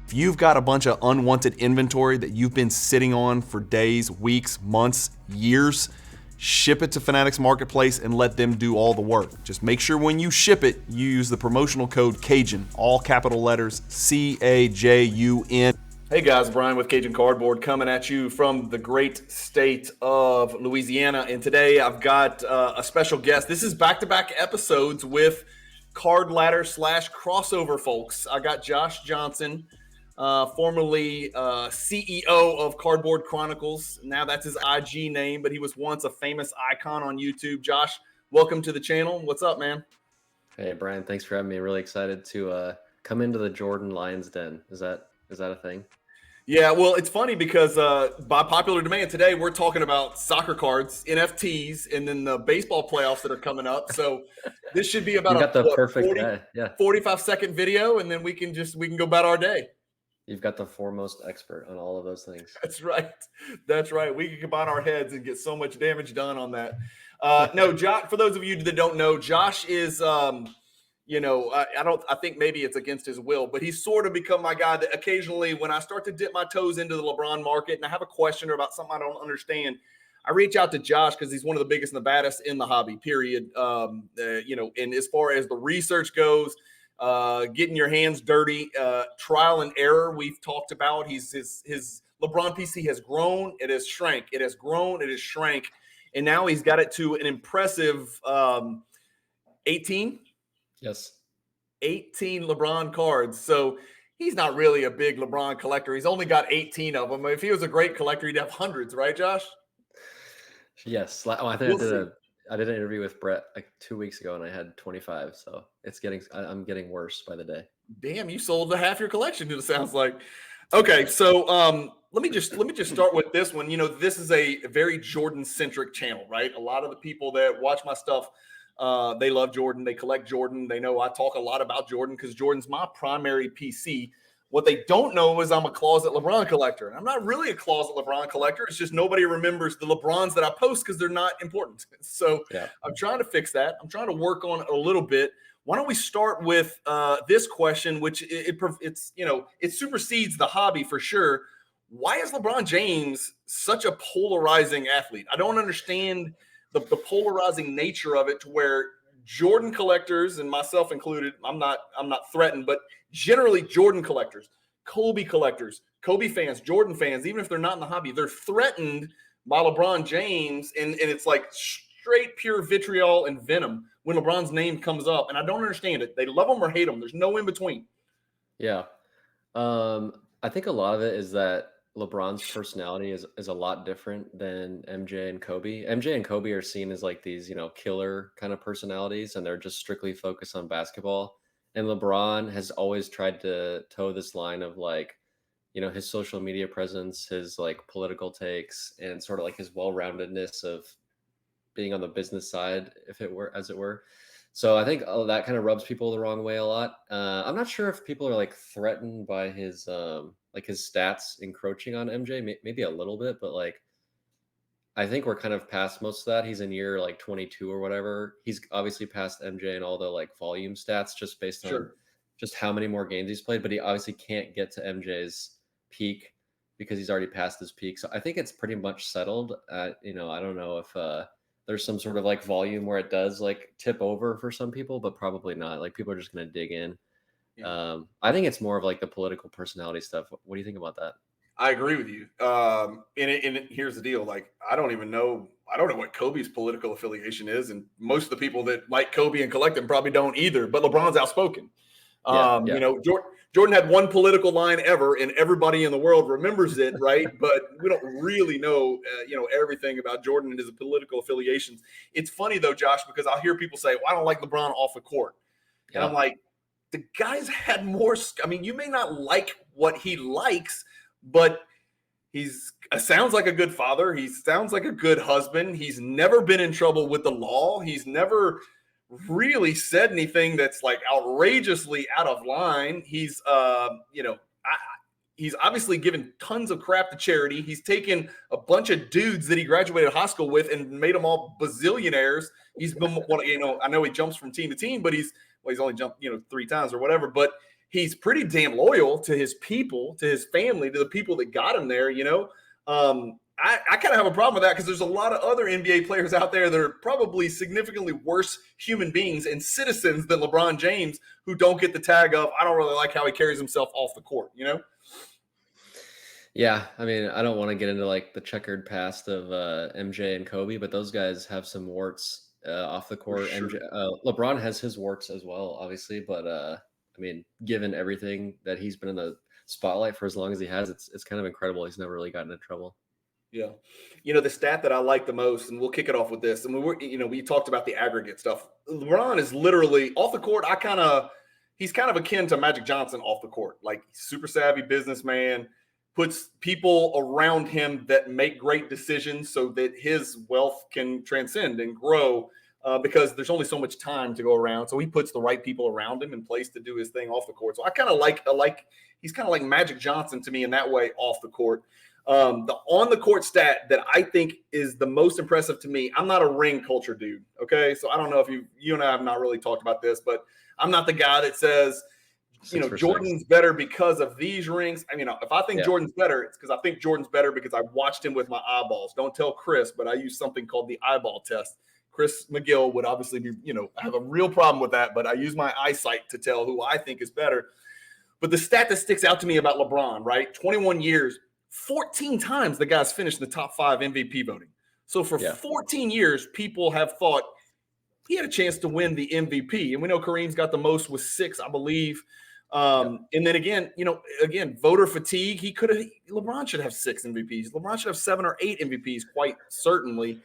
If you've got a bunch of unwanted inventory that you've been sitting on for days, weeks, months, years, ship it to Fanatics Marketplace and let them do all the work. Just make sure when you ship it, you use the promotional code Cajun, all capital letters, CAJUN. Hey guys, Brian with Cajun Cardboard coming at you from the great state of Louisiana. And today I've got a special guest. This is back-to-back episodes with Cardladder / crossover folks. I got Josh Johnson, formerly CEO of Cardboard Chronicles. Now that's his IG name, but he was once a famous icon on YouTube. Josh, welcome to the channel. What's up, man? Hey, Brian. Thanks for having me. Really excited to come into the Jordan Lions Den. Is that a thing? Yeah, well, it's funny because by popular demand today, we're talking about soccer cards, NFTs, and then the baseball playoffs that are coming up. So this should be about you got the perfect 45-second video, and then we can go about our day. You've got the foremost expert on all of those things. That's right. That's right. We can combine our heads and get so much damage done on that. No, Josh, for those of you that don't know, Josh is I think maybe it's against his will, but he's sort of become my guy that occasionally when I start to dip my toes into the LeBron market and I have a question about something I don't understand, I reach out to Josh because he's one of the biggest and the baddest in the hobby, period. And as far as the research goes, getting your hands dirty, trial and error we've talked about. His LeBron PC has grown, it has shrank, it has grown, it has shrank, and now he's got it to an impressive 18. Yes. 18 LeBron cards. So he's not really a big LeBron collector. He's only got 18 of them. If he was a great collector, he'd have hundreds, right, Josh? Yes. I think I did an interview with Brett like 2 weeks ago and I had 25. So I'm getting worse by the day. Damn, you sold half your collection, it sounds like. Okay, so let me just start with this one. This is a very Jordan-centric channel, right? A lot of the people that watch my stuff, they love Jordan. They collect Jordan. They know I talk a lot about Jordan because Jordan's my primary PC. What they don't know is I'm a closet LeBron collector. And I'm not really a closet LeBron collector. It's just nobody remembers the LeBrons that I post because they're not important. So yeah. I'm trying to fix that. I'm trying to work on it a little bit. Why don't we start with this question, which it supersedes the hobby for sure. Why is LeBron James such a polarizing athlete? I don't understand the polarizing nature of it, to where Jordan collectors, and myself included, I'm not threatened, but generally Jordan collectors, Kobe collectors, Kobe fans, Jordan fans, even if they're not in the hobby, they're threatened by LeBron James, and it's like straight pure vitriol and venom when LeBron's name comes up, and I don't understand it. They love him or hate him. There's no in between. Yeah. I think a lot of it is that LeBron's personality is a lot different than MJ and Kobe. MJ and Kobe are seen as like these, killer kind of personalities, and they're just strictly focused on basketball. And LeBron has always tried to toe this line of like, his social media presence, his like political takes, and sort of like his well-roundedness of being on the business side, as it were. So I think that kind of rubs people the wrong way a lot. I'm not sure if people are like threatened by his his stats encroaching on MJ, maybe a little bit, but like I think we're kind of past most of that. He's in year like 22 or whatever. He's obviously past MJ and all the like volume stats just based on just how many more games he's played, but he obviously can't get to MJ's peak because he's already past his peak. So I think it's pretty much settled. I don't know if there's some sort of like volume where it does like tip over for some people, but probably not. Like people are just going to dig in. Yeah. I think it's more of like the political personality stuff. What do you think about that? I agree with you. And here's the deal. Like, I don't know what Kobe's political affiliation is. And most of the people that like Kobe and collect him probably don't either, but LeBron's outspoken. Jordan had one political line ever and everybody in the world remembers it. Right. But we don't really know, everything about Jordan and his political affiliations. It's funny though, Josh, because I'll hear people say, well, I don't like LeBron off the court. And I'm like, the guy's had more. I mean, you may not like what he likes, but he's sounds like a good father. He sounds like a good husband. He's never been in trouble with the law. He's never really said anything that's like outrageously out of line. He's, he's obviously given tons of crap to charity. He's taken a bunch of dudes that he graduated high school with and made them all bazillionaires. He's been, I know he jumps from team to team, but he's only jumped, 3 times or whatever. But he's pretty damn loyal to his people, to his family, to the people that got him there, I kind of have a problem with that because there's a lot of other NBA players out there that are probably significantly worse human beings and citizens than LeBron James who don't get the tag of, I don't really like how he carries himself off the court, Yeah, I mean, I don't want to get into like the checkered past of MJ and Kobe, but those guys have some warts off the court. Sure. LeBron has his warts as well, obviously, but I mean, given everything that he's been in the spotlight for as long as he has, it's kind of incredible. He's never really gotten in trouble. Yeah. The stat that I like the most, and we'll kick it off with this. And we talked about the aggregate stuff. LeBron is literally off the court. He's kind of akin to Magic Johnson off the court. Like, super savvy businessman, puts people around him that make great decisions so that his wealth can transcend and grow because there's only so much time to go around. So he puts the right people around him in place to do his thing off the court. So I kind of like he's kind of like Magic Johnson to me in that way off the court. The on the court stat that I think is the most impressive to me, I'm not a ring culture dude. Okay. So I don't know if you and I have not really talked about this, but I'm not the guy that says, Jordan's better because of these rings. I mean, if I think Jordan's better, it's because I think Jordan's better because I watched him with my eyeballs. Don't tell Chris, but I use something called the eyeball test. Chris McGill would obviously be, have a real problem with that, but I use my eyesight to tell who I think is better. But the stat that sticks out to me about LeBron, right? 21 years, 14 times the guy's finished in the top 5 MVP voting. So for 14 years, people have thought he had a chance to win the MVP. And we know Kareem's got the most with 6, I believe. And then again, voter fatigue. LeBron should have 6 MVPs. LeBron should have 7 or 8 MVPs, quite certainly.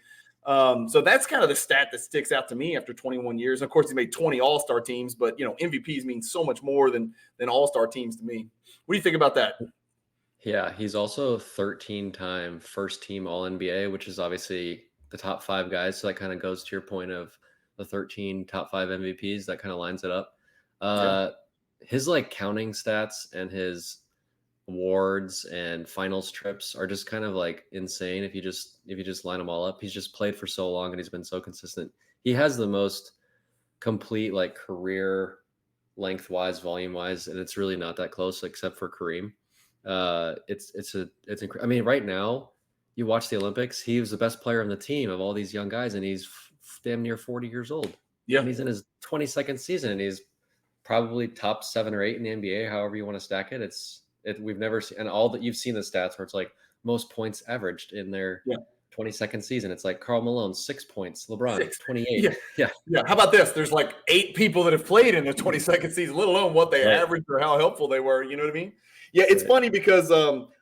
So that's kind of the stat that sticks out to me after 21 years. And of course, he made 20 All-Star teams, but MVPs mean so much more than All-Star teams to me. What do you think about that? Yeah, he's also 13-time first team All-NBA, which is obviously the top 5 guys. So that kind of goes to your point of the 13 top 5 MVPs. That kind of lines it up. His counting stats and his awards and finals trips are just kind of insane. If you just line them all up, he's just played for so long and he's been so consistent. He has the most complete career lengthwise, volume wise, and it's really not that close except for Kareem. I mean, right now you watch the Olympics, he was the best player on the team of all these young guys, and he's damn near 40 years old. Yeah. And he's in his 22nd season, and he's probably top 7 or 8 in the NBA, however you want to stack it. We've never seen, and all that you've seen the stats where it's most points averaged in their 22nd season. It's Karl Malone, 6 points, LeBron, 28. Yeah. How about this? There's 8 people that have played in the 22nd season, let alone what they averaged or how helpful they were. You know what I mean? Yeah, it's funny because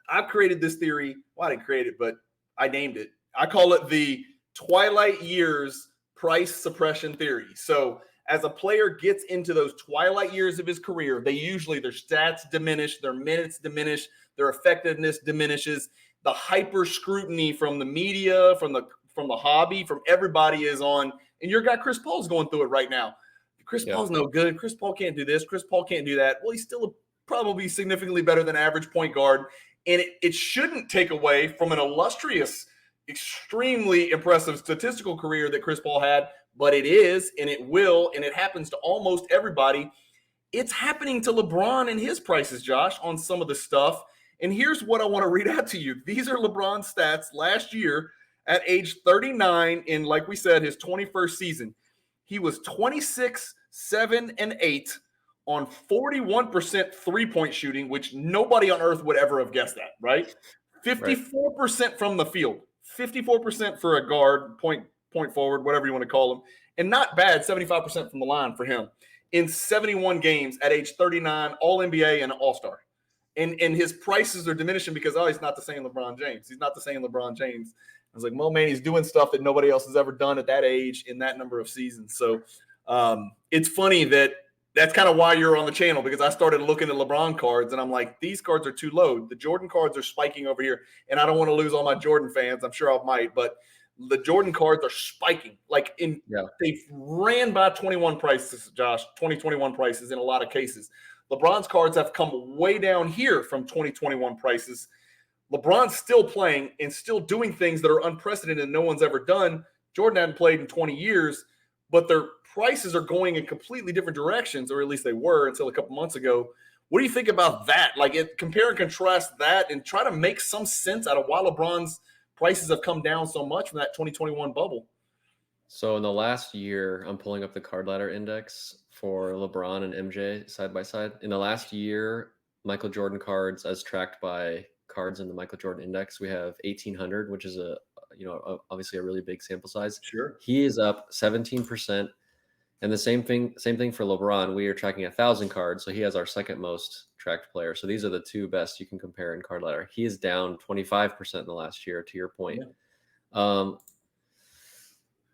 I've created this theory. Well, I didn't create it, but I named it. I call it the Twilight years price suppression theory. So as a player gets into those twilight years of his career, their stats diminish, their minutes diminish, their effectiveness diminishes. The hyper scrutiny from the media, from the hobby, from everybody is on. And your guy Chris Paul's going through it right now. Chris Paul's no good. Chris Paul can't do this. Chris Paul can't do that. Well, he's still probably significantly better than average point guard. And it shouldn't take away from an illustrious, extremely impressive statistical career that Chris Paul had, but it is, and it will, and it happens to almost everybody. It's happening to LeBron and his prices, Josh, on some of the stuff. And here's what I want to read out to you. These are LeBron's stats last year at age 39 in, like we said, his 21st season. He was 26, 7, and 8 on 41% three-point shooting, which nobody on earth would ever have guessed that, right? 54% from the field, 54% for a guard, point forward, whatever you want to call him, and not bad, 75% from the line for him in 71 games at age 39, All-NBA and All-Star. And his prices are diminishing because, he's not the same LeBron James. He's not the same LeBron James. I was like, well, man, he's doing stuff that nobody else has ever done at that age in that number of seasons. So it's funny that's kind of why you're on the channel, because I started looking at LeBron cards and I'm like, these cards are too low. The Jordan cards are spiking over here. And I don't want to lose all my Jordan fans. I'm sure I might, but the Jordan cards are spiking. They've ran by 21 prices, Josh, 2021 prices in a lot of cases. LeBron's cards have come way down here from 2021 prices. LeBron's still playing and still doing things that are unprecedented and no one's ever done. Jordan hadn't played in 20 years, but their prices are going in completely different directions, or at least they were until a couple months ago, What do you think about that? Like, compare and contrast that and try to make some sense out of why LeBron's prices have come down so much from that 2021 bubble. So in the last year, I'm pulling up the Cardladder index for LeBron and MJ side by side. In the last year, Michael Jordan cards as tracked by cards in the Michael Jordan index, we have 1,800, which is obviously a really big sample size. Sure. He is up 17%. And the same thing for LeBron. We are tracking 1,000 cards, so he has our second most tracked player. So these are the two best you can compare in Cardladder. He is down 25% in the last year, to your point. Yeah.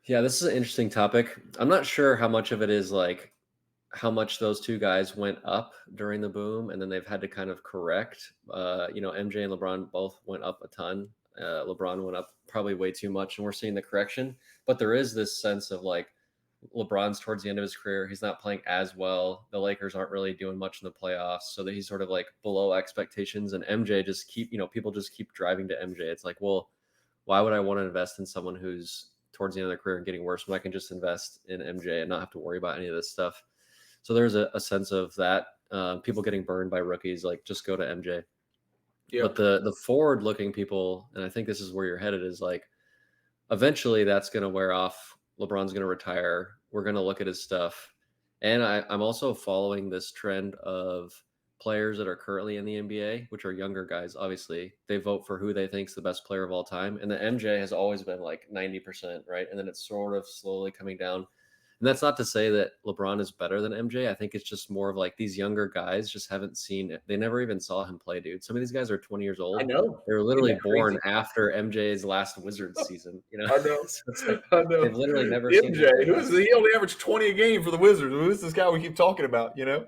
Yeah, this is an interesting topic. I'm not sure how much of it is like how much those two guys went up during the boom, and then they've had to kind of correct. MJ and LeBron both went up a ton. LeBron went up probably way too much, and we're seeing the correction. But there is this sense of like LeBron's towards the end of his career. He's not playing as well. The Lakers aren't really doing much in the playoffs, so that he's sort of like below expectations. And MJ just people just keep driving to MJ. It's like, well, why would I want to invest in someone who's towards the end of their career and getting worse when I can just invest in MJ and not have to worry about any of this stuff? So there's a sense of that. People getting burned by rookies, like just go to MJ. Yeah. But the forward-looking people, and I think this is where you're headed, is like eventually that's going to wear off. LeBron's going to retire. We're going to look at his stuff. And I'm also following this trend of players that are currently in the NBA, which are younger guys, obviously. They vote for who they think is the best player of all time. And the MJ has always been like 90%, right? And then it's sort of slowly coming down. And that's not to say that LeBron is better than MJ. I think it's just more of like these younger guys just haven't seen it. They never even saw him play, dude. Some of these guys are 20 years old. I know. They were literally born after MJ's last Wizards season. You know, I know. So I know. They've literally never MJ, seen him. he only averaged 20 a game for the Wizards. Who's this guy we keep talking about? You know.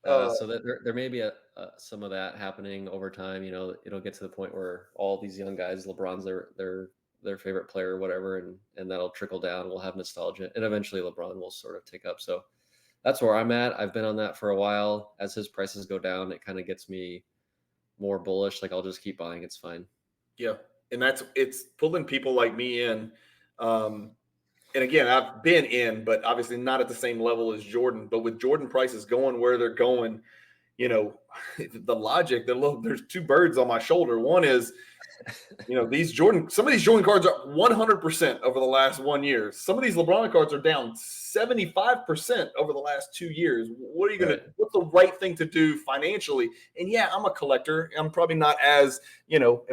So that there may be some of that happening over time. You know, it'll get to the point where all these young guys, LeBron's their favorite player or whatever, and that'll trickle down. We'll have nostalgia, and eventually LeBron will sort of take up. So that's where I'm at. I've been on that for a while. As his prices go down, it kind of gets me more bullish. Like I'll just keep buying. It's fine. Yeah, and it's pulling people like me in. And again, I've been in, but obviously not at the same level as Jordan. But with Jordan prices going where they're going, you know, the logic, there's two birds on my shoulder. One is, you know, some of these Jordan cards are 100% over the last 1 year. Some of these LeBron cards are down 75% over the last 2 years. What's the right thing to do financially? And yeah, I'm a collector. I'm probably not as, you know,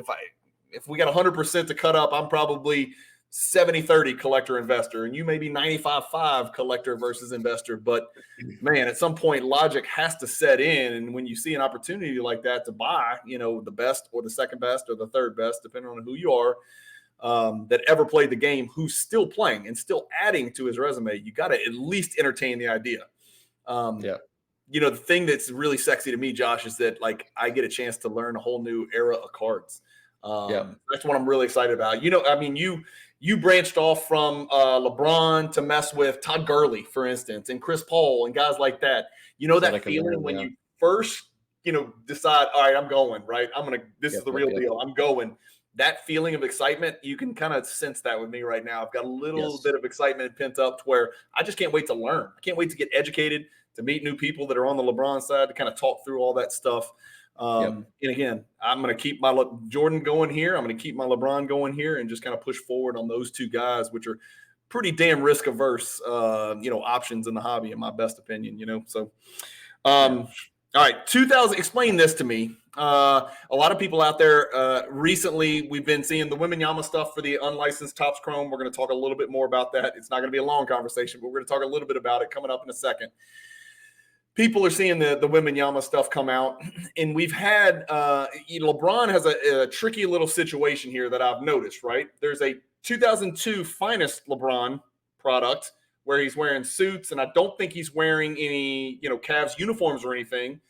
if we got 100% to cut up, I'm probably 70-30 collector investor, and you may be 95-5 collector versus investor. But man, at some point logic has to set in, and when you see an opportunity like that to buy, you know, the best or the second best or the third best, depending on who you are, that ever played the game, who's still playing and still adding to his resume, you got to at least entertain the idea. You know, the thing that's really sexy to me, Josh, is that like I get a chance to learn a whole new era of cards. That's what I'm really excited about. You know, I mean, you branched off from LeBron to mess with Todd Gurley, for instance, and Chris Paul and guys like that. You know, that feeling when you first, you know, decide, all right, I'm going, right? This is the real deal. I'm going. That feeling of excitement, you can kind of sense that with me right now. I've got a little bit of excitement pent up to where I just can't wait to learn. I can't wait to get educated, to meet new people that are on the LeBron side, to kind of talk through all that stuff. And again, I'm going to keep my Jordan going here. I'm going to keep my LeBron going here and just kind of push forward on those two guys, which are pretty damn risk averse, options in the hobby, in my best opinion, you know? So, all right. Explain this to me. A lot of people out there, recently we've been seeing the Women Yama stuff for the unlicensed Topps Chrome. We're going to talk a little bit more about that. It's not going to be a long conversation, but we're going to talk a little bit about it coming up in a second. People are seeing the Women Yama stuff come out, and we've had LeBron has a tricky little situation here that I've noticed, right? There's a 2002 finest LeBron product where he's wearing suits, and I don't think he's wearing any, Cavs uniforms or anything.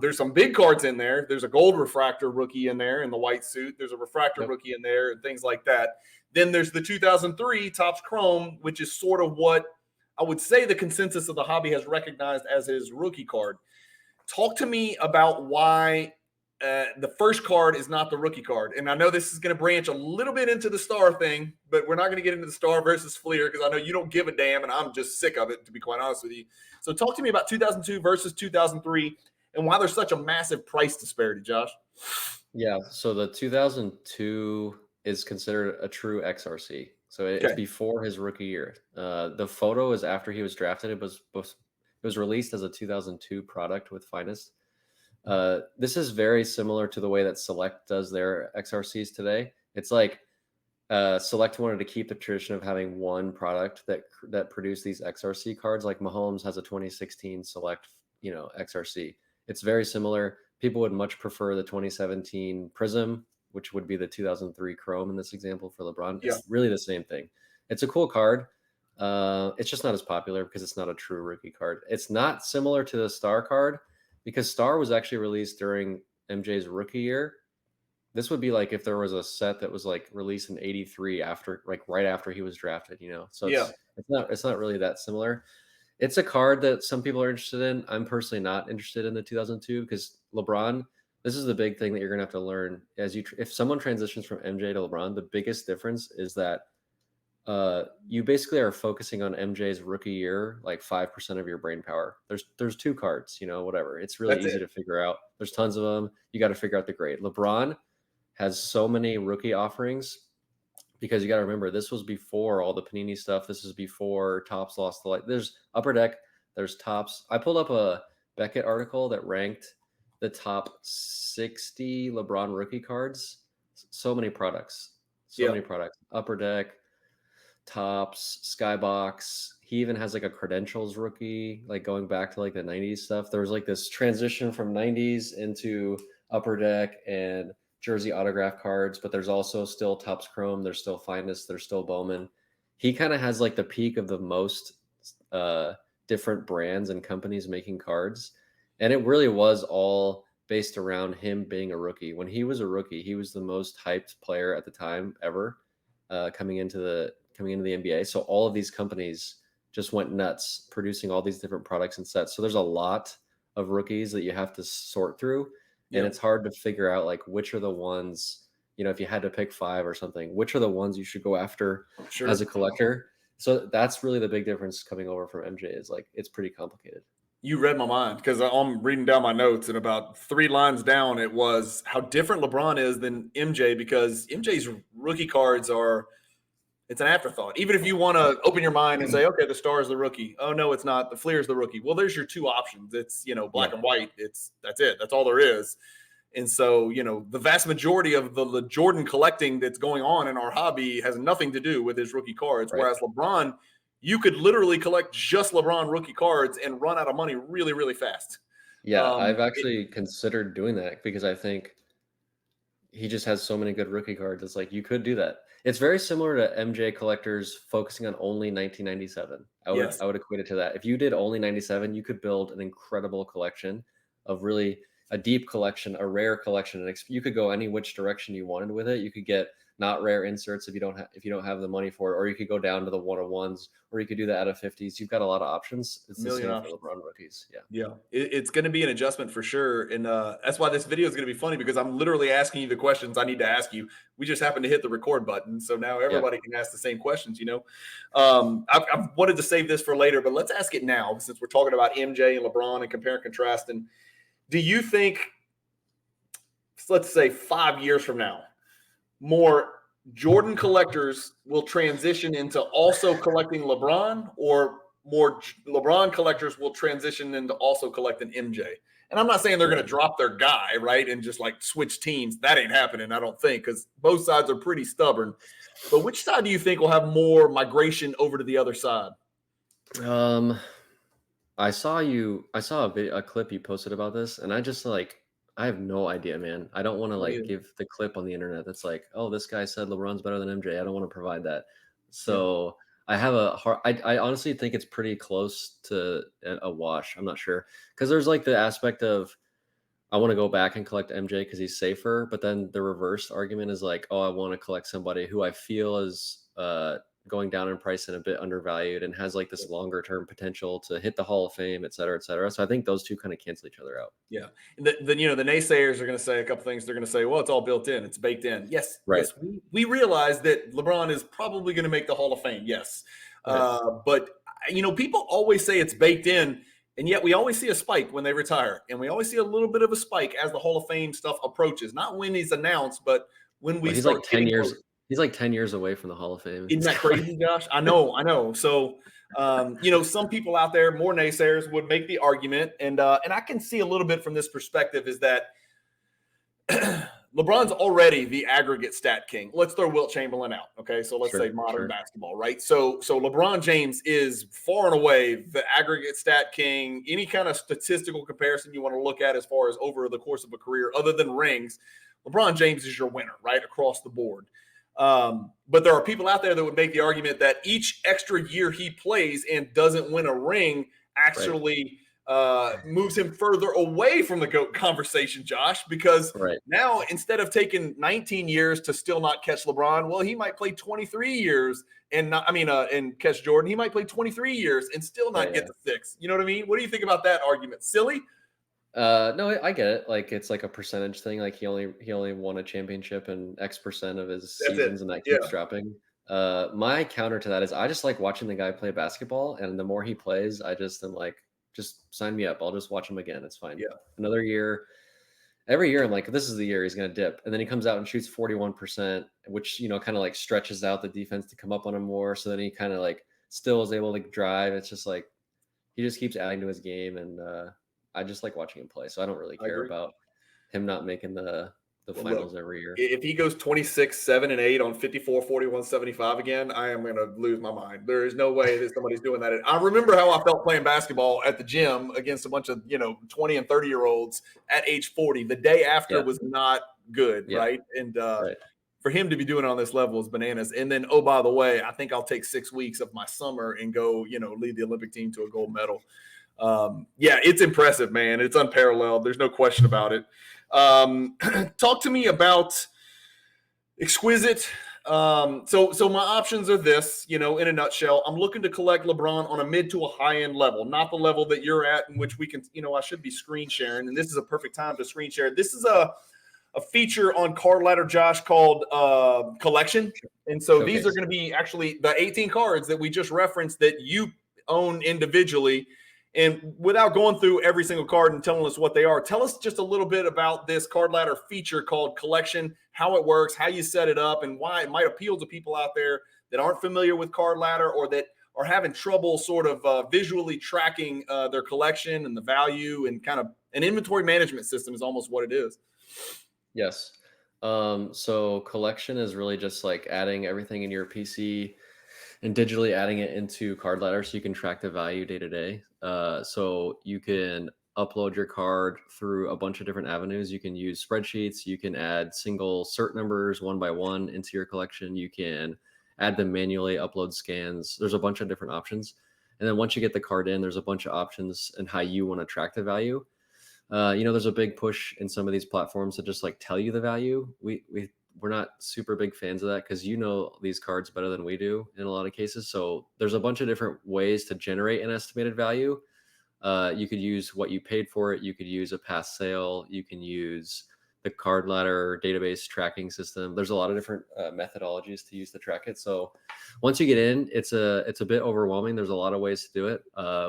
There's some big cards in there. There's a gold refractor rookie in there in the white suit. There's a refractor rookie in there and things like that. Then there's the 2003 Topps Chrome, which is sort of what I would say the consensus of the hobby has recognized as his rookie card. Talk to me about why the first card is not the rookie card. And I know this is going to branch a little bit into the star thing, but we're not going to get into the star versus Fleer because I know you don't give a damn, and I'm just sick of it, to be quite honest with you. So talk to me about 2002 versus 2003 and why there's such a massive price disparity, Josh. Yeah. So the 2002 is considered a true XRC. So it's Okay. before his rookie year. The photo is after he was drafted. It was released as a 2002 product with Finest. This is very similar to the way that Select does their XRCs today. It's like Select wanted to keep the tradition of having one product that produced these XRC cards. Like Mahomes has a 2016 Select, XRC. It's very similar. People would much prefer the 2017 Prism, which would be the 2003 Chrome in this example for LeBron. Yeah. It's really the same thing. It's a cool card. It's just not as popular because it's not a true rookie card. It's not similar to the Star card because Star was actually released during MJ's rookie year. This would be like if there was a set that was like released in '83 right after he was drafted, So it's not really that similar. It's a card that some people are interested in. I'm personally not interested in the 2002 because LeBron. This is the big thing that you're gonna have to learn if someone transitions from MJ to LeBron. The biggest difference is that you basically are focusing on MJ's rookie year, like 5% of your brain power. There's two cards, whatever. It's really easy to figure out. There's tons of them. You got to figure out the grade. LeBron has so many rookie offerings because you got to remember this was before all the Panini stuff. This is before Topps lost the light. There's Upper Deck. There's Topps. I pulled up a Beckett article that ranked the top 60 LeBron rookie cards. So many products. Many products. Upper Deck, Topps, Skybox. He even has like a credentials rookie, like going back to like the 90s stuff. There was like this transition from 90s into Upper Deck and jersey autograph cards, but there's also still Topps Chrome. There's still Finest. There's still Bowman. He kind of has like the peak of the most different brands and companies making cards. And it really was all based around him being a rookie. When he was a rookie, he was the most hyped player at the time ever coming into the NBA. So all of these companies just went nuts producing all these different products and sets. So there's a lot of rookies that you have to sort through. And it's hard to figure out like which are the ones, if you had to pick 5 or something, which are the ones you should go after as a collector. So that's really the big difference coming over from MJ is like, it's pretty complicated. You read my mind because I'm reading down my notes, and about 3 lines down, it was how different LeBron is than MJ because MJ's rookie cards it's an afterthought. Even if you want to open your mind and say, okay, the Star is the rookie. Oh, no, it's not. The Fleer is the rookie. Well, there's your 2 options. It's, black and white. That's it. That's all there is. And so, the vast majority of the Jordan collecting that's going on in our hobby has nothing to do with his rookie cards. Right. Whereas LeBron, you could literally collect just LeBron rookie cards and run out of money really, really fast. Yeah, I've actually considered doing that because I think he just has so many good rookie cards. It's like you could do that. It's very similar to MJ collectors focusing on only 1997. I would equate it to that. If you did only 97, you could build an incredible collection of really a deep collection, a rare collection, and you could go any which direction you wanted with it. You could get not rare inserts if you don't have the money for it, or you could go down to the 101s, or you could do the out of 50s. You've got a lot of options. It's the same for LeBron rookies. Yeah. It's going to be an adjustment for sure, and that's why this video is going to be funny because I'm literally asking you the questions I need to ask you. We just happen to hit the record button, so now everybody can ask the same questions. I've wanted to save this for later, but let's ask it now since we're talking about MJ and LeBron and compare and contrast. And do you think, let's say 5 years from now, more Jordan collectors will transition into also collecting LeBron, or more LeBron collectors will transition into also collecting MJ? And I'm not saying they're going to drop their guy, right, and just like switch teams. That ain't happening, I don't think, because both sides are pretty stubborn. But which side do you think will have more migration over to the other side? I saw a clip you posted about this, and I have no idea, man. I don't want to give the clip on the internet that's like, oh, this guy said LeBron's better than MJ. I don't want to provide that. So I have I honestly think it's pretty close to a wash. I'm not sure. Because there's like the aspect of I want to go back and collect MJ because he's safer. But then the reverse argument is like, oh, I want to collect somebody who I feel is going down in price and a bit undervalued and has like this longer term potential to hit the Hall of Fame, et cetera, et cetera. So I think those two kind of cancel each other out. Yeah. And the naysayers are going to say a couple things. They're going to say, well, it's all built in. It's baked in. Yes. Right. Yes. We realize that LeBron is probably going to make the Hall of Fame. Yes. Right. But people always say it's baked in. And yet we always see a spike when they retire. And we always see a little bit of a spike as the Hall of Fame stuff approaches. Not when he's announced, but when we Well, he's like start 10 getting years. close. He's like 10 years away from the Hall of Fame. Isn't that crazy, Josh? I know. So, some people out there, more naysayers, would make the argument, and I can see a little bit from this perspective is that LeBron's already the aggregate stat king. Let's throw Wilt Chamberlain out. Okay. So let's say modern basketball, right? So LeBron James is far and away the aggregate stat king. Any kind of statistical comparison you want to look at as far as over the course of a career, other than rings, LeBron James is your winner, right? Across the board. But there are people out there that would make the argument that each extra year he plays and doesn't win a ring actually moves him further away from the GOAT conversation, Josh, because now instead of taking 19 years to still not catch LeBron, well, he might play 23 years and catch Jordan. He might play 23 years and still not get the 6. You know what I mean? What do you think about that argument? Silly? No, I get it. Like it's like a percentage thing. Like he only won a championship in X% of his seasons, and that keeps dropping. My counter to that is I just like watching the guy play basketball, and the more he plays, I just am like, just sign me up. I'll just watch him again. It's fine. Yeah. Another year. Every year I'm like, this is the year he's going to dip. And then he comes out and shoots 41%, which, kind of like stretches out the defense to come up on him more. So then he kind of like still is able to drive. It's just like, he just keeps adding to his game. And I just like watching him play. So I don't really care about him not making the finals every year. If he goes 26, 7, and 8 on 54, 41, 75 again, I am going to lose my mind. There is no way that somebody's doing that. I remember how I felt playing basketball at the gym against a bunch of 20 and 30-year-olds at age 40. The day after was not good, right? And for him to be doing it on this level is bananas. And then, oh, by the way, I think I'll take 6 weeks of my summer and go, lead the Olympic team to a gold medal. It's impressive, man. It's unparalleled. There's no question about it. Talk to me about exquisite. So my options are this, in a nutshell. I'm looking to collect LeBron on a mid to a high end level, not the level that you're at, in which we can, I should be screen sharing, and this is a perfect time to screen share. This is a feature on Cardladder, Josh, called Collection. And so these are going to be actually the 18 cards that we just referenced that you own individually. And without going through every single card and telling us what they are, tell us just a little bit about this Cardladder feature called Collection, how it works, how you set it up, and why it might appeal to people out there that aren't familiar with Cardladder or that are having trouble sort of visually tracking their collection and the value, and kind of an inventory management system is almost what it is. Yes. So Collection is really just like adding everything in your PC and digitally adding it into Cardladder so you can track the value day to day. So you can upload your card through a bunch of different avenues. You can use spreadsheets. You can add single cert numbers one by one into your collection. You can add them manually, upload scans. There's a bunch of different options. And then once you get the card in, there's a bunch of options and how you want to track the value. There's a big push in some of these platforms to just like tell you the value. We're not super big fans of that because these cards better than we do in a lot of cases. So there's a bunch of different ways to generate an estimated value. You could use what you paid for it. You could use a past sale. You can use the Cardladder database tracking system. There's a lot of different methodologies to use to track it. So once you get in, it's a bit overwhelming. There's a lot of ways to do it.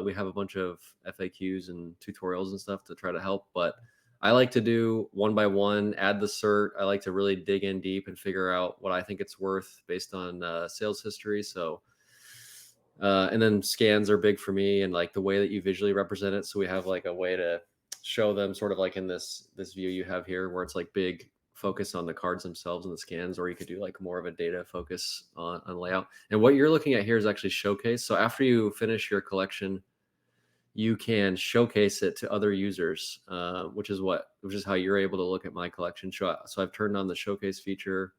We have a bunch of FAQs and tutorials and stuff to try to help, but I like to do one by one, add the cert. I like to really dig in deep and figure out what I think it's worth based on sales history. So, and then scans are big for me, and like the way that you visually represent it. So we have like a way to show them sort of like in this view you have here, where it's like big focus on the cards themselves and the scans, or you could do like more of a data focus on layout. And what you're looking at here is actually showcase. So after you finish your collection, you can showcase it to other users, which is how you're able to look at my collection. So I've turned on the showcase feature.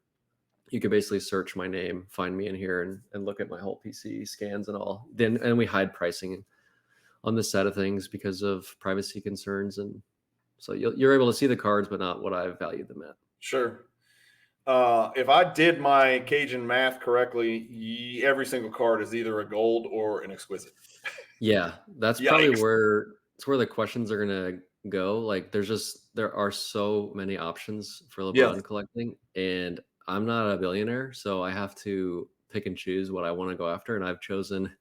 You could basically search my name, find me in here, and look at my whole PC scans and all. And we hide pricing on this side of things because of privacy concerns. And so you're able to see the cards, but not what I've valued them at. Sure. If I did my Cajun math correctly, every single card is either a gold or an exquisite. Yeah, that's probably where the questions are gonna go. Like, there are so many options for LeBron collecting, and I'm not a billionaire, so I have to pick and choose what I want to go after. And I've chosen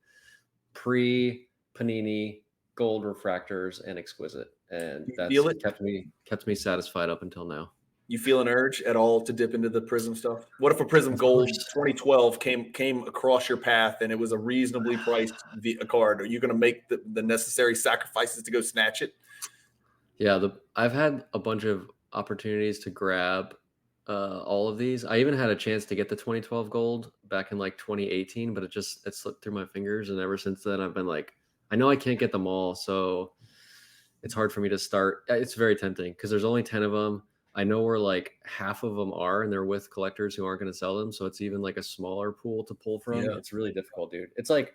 pre-Panini gold refractors, and exquisite, and You that's feel it? kept me satisfied up until now. You feel an urge at all to dip into the Prism stuff? What if a Prism Of Gold course. 2012 came across your path and it was a reasonably priced a card? Are you going to make the necessary sacrifices to go snatch it? Yeah, I've had a bunch of opportunities to grab all of these. I even had a chance to get the 2012 gold back in like 2018, but it slipped through my fingers, and ever since then I've been like, I know I can't get them all, so it's hard for me to start. It's very tempting because there's only 10 of them. I know where like half of them are, and they're with collectors who aren't going to sell them, so it's even like a smaller pool to pull from. Yeah. It's really difficult, dude. It's like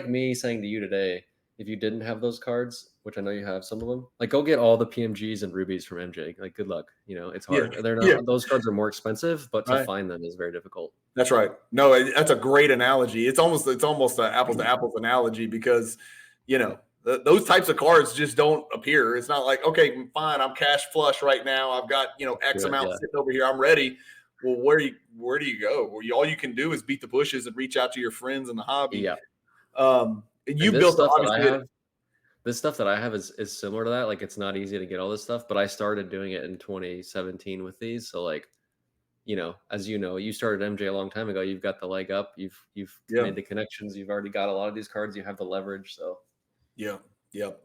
me saying to you today, if you didn't have those cards, which I know you have some of them, like go get all the PMGs and rubies from MJ. Like good luck. It's Yeah. hard. They're Yeah. not those cards are more expensive, but to Right. find them is very difficult. That's right. No, that's a great analogy. It's almost an apples to apples analogy because, those types of cards just don't appear. It's not like, okay, fine, I'm cash flush right now. I've got, X Good, amount yeah. sitting over here. I'm ready. Well, where do you go? Well, all you can do is beat the bushes and reach out to your friends in the hobby. Yeah. And you And built obviously. this stuff that I have is similar to that. Like it's not easy to get all this stuff, but I started doing it in 2017 with these. So like, as you started MJ a long time ago. You've got the leg up. You've Yeah. made the connections. You've already got a lot of these cards. You have the leverage. So Yeah.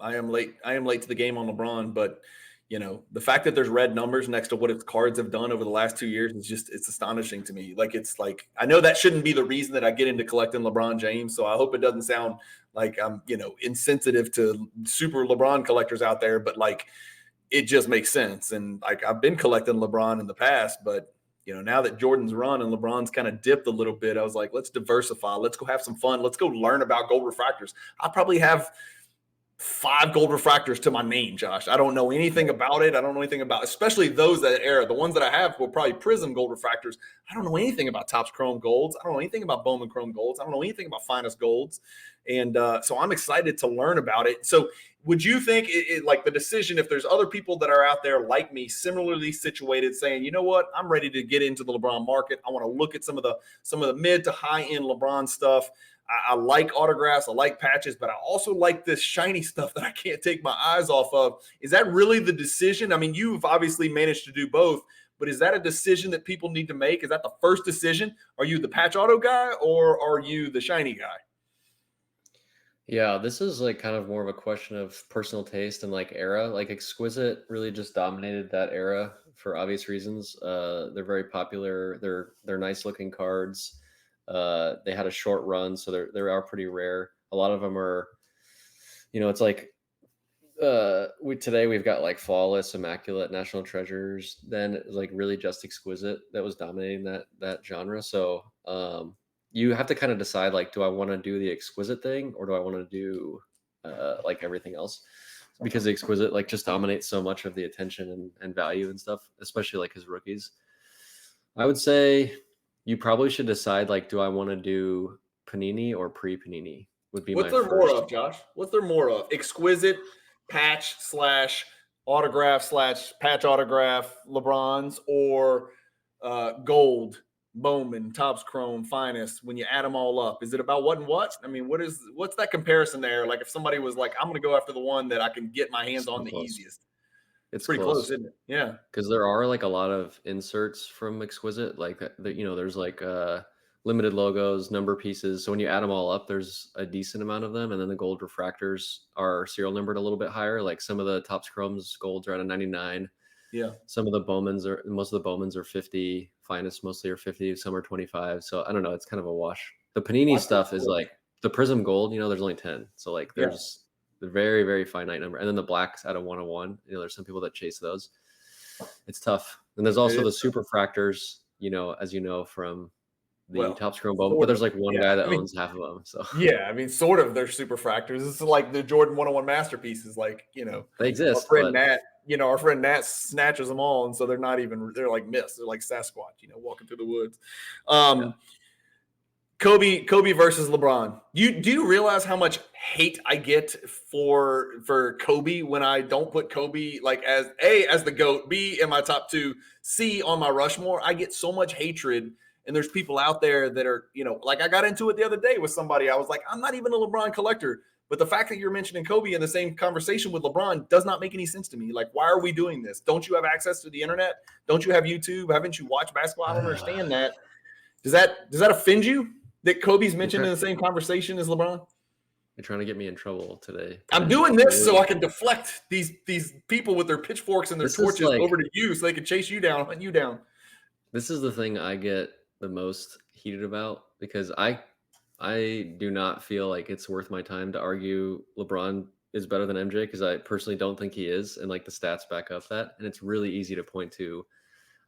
I am late to the game on LeBron, but the fact that there's red numbers next to what its cards have done over the last 2 years it's astonishing to me. It's like I know that shouldn't be the reason that I get into collecting LeBron James, so I hope it doesn't sound like I'm insensitive to super LeBron collectors out there, but like it just makes sense. And like I've been collecting LeBron in the past, but now that Jordan's run and LeBron's kind of dipped a little bit, I was like, let's diversify. Let's go have some fun. Let's go learn about gold refractors. I probably have 5 gold refractors to my name, Josh. I don't know anything about it. I don't know anything about, especially those that era. The ones that I have were probably Prism gold refractors. I don't know anything about Topps Chrome golds. I don't know anything about Bowman Chrome golds. I don't know anything about Finest golds. And so I'm excited to learn about it. So would you think like the decision, if there's other people that are out there like me, similarly situated, saying, you know what, I'm ready to get into the LeBron market. I want to look at some of the mid to high end LeBron stuff. I like autographs, I like patches, but I also like this shiny stuff that I can't take my eyes off of. Is that really the decision? I mean, you've obviously managed to do both, but is that a decision that people need to make? Is that the first decision? Are you the patch auto guy or are you the shiny guy? yeah, this is like kind of more of a question of personal taste and like era. Like exquisite really just dominated that era for obvious reasons. They're very popular. They're nice looking cards. They had a short run, so they are pretty rare. A lot of them are, it's like today we've got like flawless, immaculate, national treasures. Then it was like really just exquisite that was dominating that genre. So you have to kind of decide like, do I want to do the exquisite thing or do I want to do like everything else? Because the exquisite like just dominates so much of the attention and value and stuff, especially like his rookies. I would say you probably should decide like, do I want to do Panini or pre-Panini? Would be What's my there more first. of, Josh? What's there more of? Exquisite, patch / autograph / patch autograph LeBrons, or gold, Bowman, Topps Chrome, Finest. When you add them all up, is it about what and what? I mean, what's that comparison there? Like if somebody was like, I'm going to go after the one that I can get my hands on the close. easiest. It's Pretty close, isn't it? Yeah. Because there are like a lot of inserts from exquisite, like there's like limited logos, number pieces. So when you add them all up, there's a decent amount of them, and then the gold refractors are serial numbered a little bit higher. Like some of the Topps Chromes golds are at a 99. Yeah. Most of the Bowmans are 50. Finest mostly are 50. Some are 25. So I don't know. It's kind of a wash. The Panini stuff is like the Prism gold. There's only 10. So like there's the very, very finite number. And then the blacks at a 101. There's some people that chase those. It's tough. And there's also the super fractors, as you know, from the Topps Chrome Bowman. But there's like one guy that owns half of them. So yeah, I mean, sort of they're super fractors. It's like the Jordan 101 masterpieces, like, they exist. Our friend Nat snatches them all, and so they're like myths. They're like Sasquatch, walking through the woods. Kobe versus LeBron. Do you realize how much hate I get for Kobe when I don't put Kobe like as the GOAT, B in my top 2, C on my Rushmore? I get so much hatred And there's people out there that are, like I got into it the other day with somebody. I was like, I'm not even a LeBron collector. But the fact that you're mentioning Kobe in the same conversation with LeBron does not make any sense to me. Like, why are we doing this? Don't you have access to the internet? Don't you have YouTube? Haven't you watched basketball? I don't understand that. Does that offend you that Kobe's mentioned in the same conversation as LeBron? You're trying to get me in trouble today. I'm doing this so I can deflect these people with their pitchforks and their torches over to you so they can chase you down, hunt you down. This is the thing I get the most heated about because I do not feel like it's worth my time to argue LeBron is better than MJ because I personally don't think he is, and like the stats back up that. And it's really easy to point to.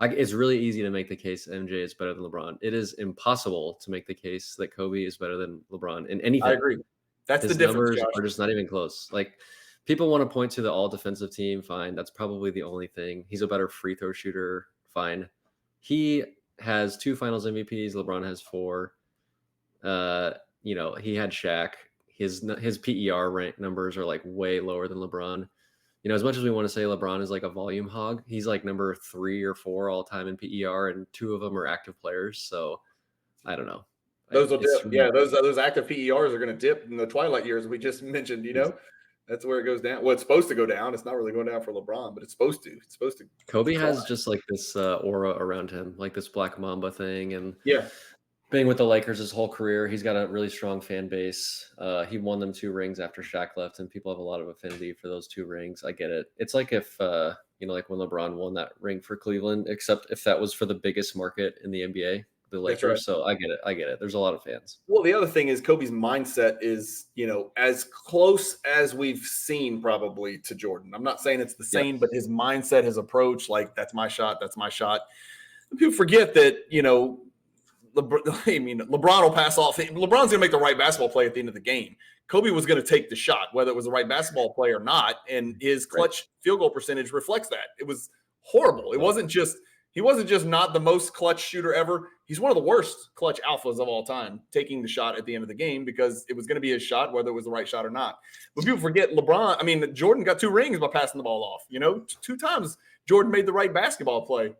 It's really easy to make the case MJ is better than LeBron. It is impossible to make the case that Kobe is better than LeBron in anything. I agree. That's His the difference. Numbers Josh are just not even close. Like people want to point to the all defensive team. Fine. That's probably the only thing. He's a better free throw shooter. Fine. He has 2 finals MVPs. LeBron has 4. He had Shaq. His PER rank numbers are like way lower than LeBron. As much as we want to say LeBron is like a volume hog, he's like number 3 or 4 all time in PER, and 2 of them are active players. So I don't know. Those will dip. Yeah, those active PERs are going to dip in the Twilight years we just mentioned. That's where it goes down. Well, it's supposed to go down. It's not really going down for LeBron, but it's supposed to. It's supposed to. Kobe has just like this aura around him, like this Black Mamba thing, and yeah, being with the Lakers his whole career, he's got a really strong fan base. He won them 2 rings after Shaq left, and people have a lot of affinity for those 2 rings. I get it. It's like if like when LeBron won that ring for Cleveland, except if that was for the biggest market in the NBA. The Lakers, right. So I get it. There's a lot of fans. Well, the other thing is Kobe's mindset is, as close as we've seen probably to Jordan. I'm not saying it's the same, but his mindset, his approach, like that's my shot. And people forget that, LeBron will pass off. LeBron's going to make the right basketball play at the end of the game. Kobe was going to take the shot, whether it was the right basketball play or not. And his clutch field goal percentage reflects that. It was horrible. He wasn't just not the most clutch shooter ever. He's one of the worst clutch alphas of all time, taking the shot at the end of the game because it was going to be his shot, whether it was the right shot or not. But people forget Jordan got 2 rings by passing the ball off. 2 times Jordan made the right basketball play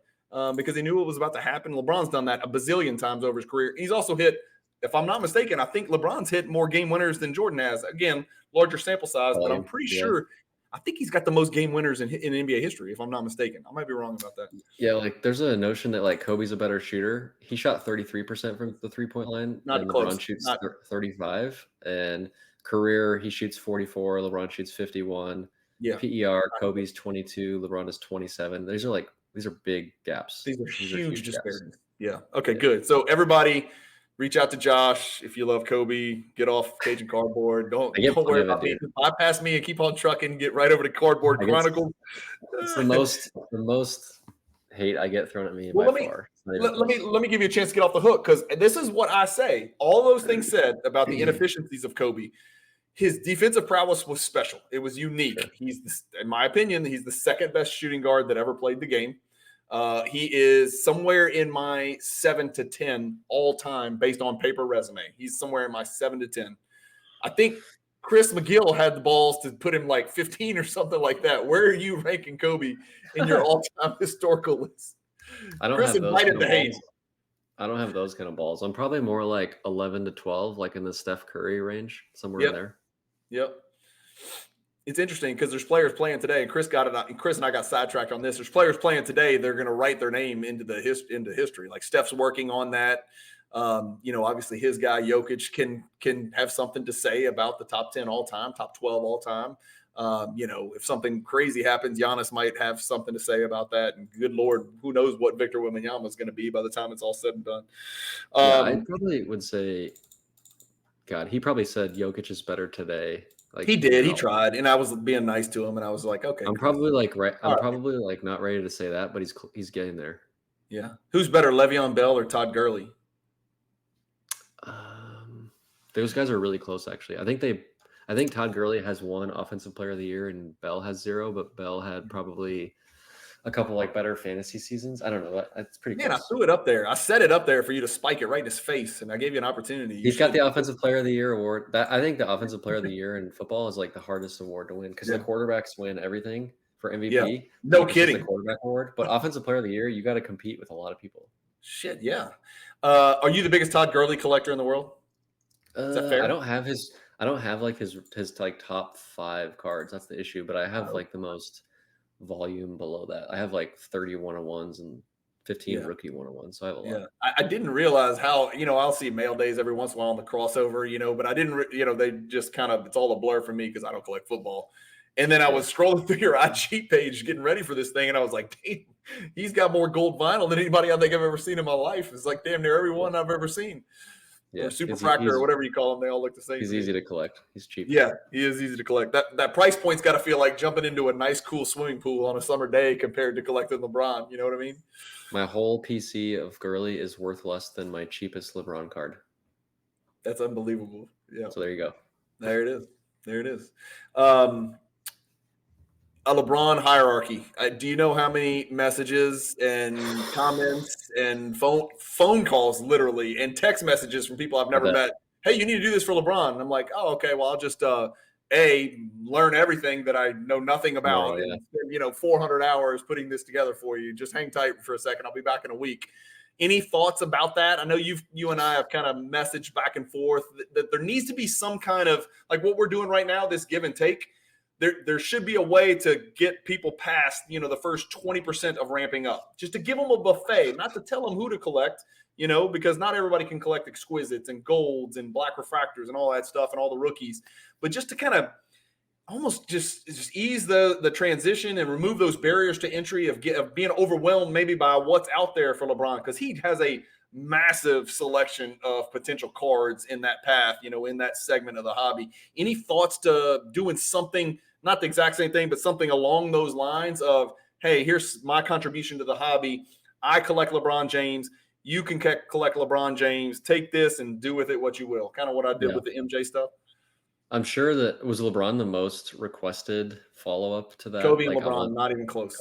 because he knew what was about to happen. LeBron's done that a bazillion times over his career. He's also hit, if I'm not mistaken, I think LeBron's hit more game winners than Jordan has. Again, larger sample size, but I'm pretty sure – I think he's got the most game winners in NBA history, if I'm not mistaken. I might be wrong about that. Yeah, like there's a notion that like Kobe's a better shooter. He shot 33% from the 3-point line. Not and close. LeBron shoots 35. And career, he shoots 44. LeBron shoots 51. Yeah. PER, Kobe's 22. LeBron is 27. These are big gaps. These are huge disparities. Yeah. Okay, good. So everybody – reach out to Josh if you love Kobe. Get off Cajun Cardboard. Don't worry about me. Bypass me and keep on trucking. Get right over to Cardboard Chronicles. It's the most hate I get thrown at me by far. Let me give you a chance to get off the hook because this is what I say. All those things said about the inefficiencies of Kobe. His defensive prowess was special. It was unique. Sure. In my opinion, he's the second best shooting guard that ever played the game. He is somewhere in my 7 to 10 all time based on paper resume. He's somewhere in my 7 to 10. I think Chris McGill had the balls to put him like 15 or something like that. Where are you ranking Kobe in your all-time historical list? I don't have those kind of balls. I don't have those kind of balls. I'm probably more like 11 to 12, like in the Steph Curry range, somewhere in there. Yep. It's interesting because there's players playing today. And Chris and I got sidetracked on this. There's players playing today. They're going to write their name into history. Like Steph's working on that. Obviously his guy Jokic can have something to say about the top 10 all time, top 12 all time. If something crazy happens, Giannis might have something to say about that. And good Lord, who knows what Victor Wembanyama is going to be by the time it's all said and done. I probably would say, God, he probably said Jokic is better today. Like he did, he tried, and I was being nice to him, and I was like, okay. I'm probably not ready to say that, but he's getting there. Yeah. Who's better, Le'Veon Bell or Todd Gurley? Those guys are really close, actually. I think Todd Gurley has 1 offensive player of the year, and Bell has 0, but Bell had probably a couple like better fantasy seasons. I don't know. That's pretty close. Man, I threw it up there. I set it up there for you to spike it right in his face, and I gave you an opportunity. He's got the Offensive Player of the Year award. I think the Offensive Player of the Year in football is like the hardest award to win because the quarterbacks win everything for MVP. Yeah. No kidding. The quarterback award, but Offensive Player of the Year, you got to compete with a lot of people. Shit, yeah. Are you the biggest Todd Gurley collector in the world? Is that fair? I don't have his. I don't have like his like top 5 cards. That's the issue. But I have Oh, like the most volume below that. I have like 30 101s and 15 yeah. rookie 101s. So I have a lot. Yeah, I didn't realize how, I'll see mail days every once in a while on the crossover, but I didn't, they just kind of, it's all a blur for me because I don't collect football. And then I Yeah. was scrolling through your IG page getting ready for this thing, and I was like, damn, he's got more gold vinyl than anybody I think I've ever seen in my life. It's like damn near every one I've ever seen. Yeah. Or Superfractor or whatever you call them, they all look the same. He's easy to collect. He's cheap. Yeah, he is easy to collect. That price point's got to feel like jumping into a nice, cool swimming pool on a summer day compared to collecting LeBron. You know what I mean? My whole PC of Gurley is worth less than my cheapest LeBron card. That's unbelievable. Yeah. So there you go. There it is. There it is. A LeBron hierarchy. Do you know how many messages and comments and phone calls, literally, and text messages from people I've never met? Hey, you need to do this for LeBron. And I'm like, oh, okay. Well, I'll just learn everything that I know nothing about, and spend 400 hours putting this together for you. Just hang tight for a second. I'll be back in a week. Any thoughts about that? I know you and I have kind of messaged back and forth that there needs to be some kind of, like what we're doing right now, this give and take. There should be a way to get people past, the first 20% of ramping up, just to give them a buffet, not to tell them who to collect, because not everybody can collect exquisites and golds and black refractors and all that stuff and all the rookies, but just to kind of almost just ease the transition and remove those barriers to entry of being overwhelmed maybe by what's out there for LeBron, because he has a massive selection of potential cards in that path, in that segment of the hobby. Any thoughts to doing something, not the exact same thing, but something along those lines of, hey, here's my contribution to the hobby. I collect LeBron James. You can collect LeBron James. Take this and do with it what you will. Kind of what I did with the MJ stuff. I'm sure that was LeBron the most requested follow-up to that. Kobe and LeBron, not even close.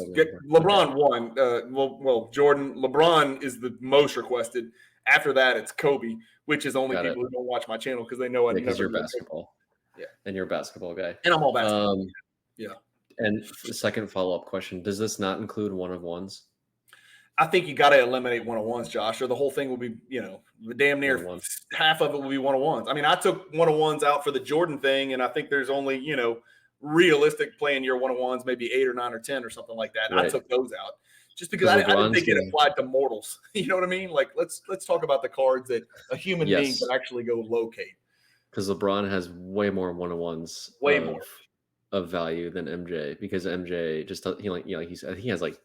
LeBron won. Well, Jordan, LeBron is the most requested. After that, it's Kobe, which is only people who don't watch my channel because they know I never. Because you're basketball. Yeah. And you're a basketball guy. And I'm all basketball. Yeah. And the second follow-up question, does this not include one-of-ones? I think you got to eliminate one-on-ones, Josh, or the whole thing will be, damn near half of it will be one-on-ones. I mean, I took one-on-ones out for the Jordan thing, and I think there's only, realistic playing year one-on-ones, maybe 8 or 9 or 10 or something like that. Right. I took those out just because I didn't think it applied to mortals. You know what I mean? Like, let's talk about the cards that a human being can actually go locate. Because LeBron has way more one-on-ones, way more of value than MJ, because MJ just I think he has like.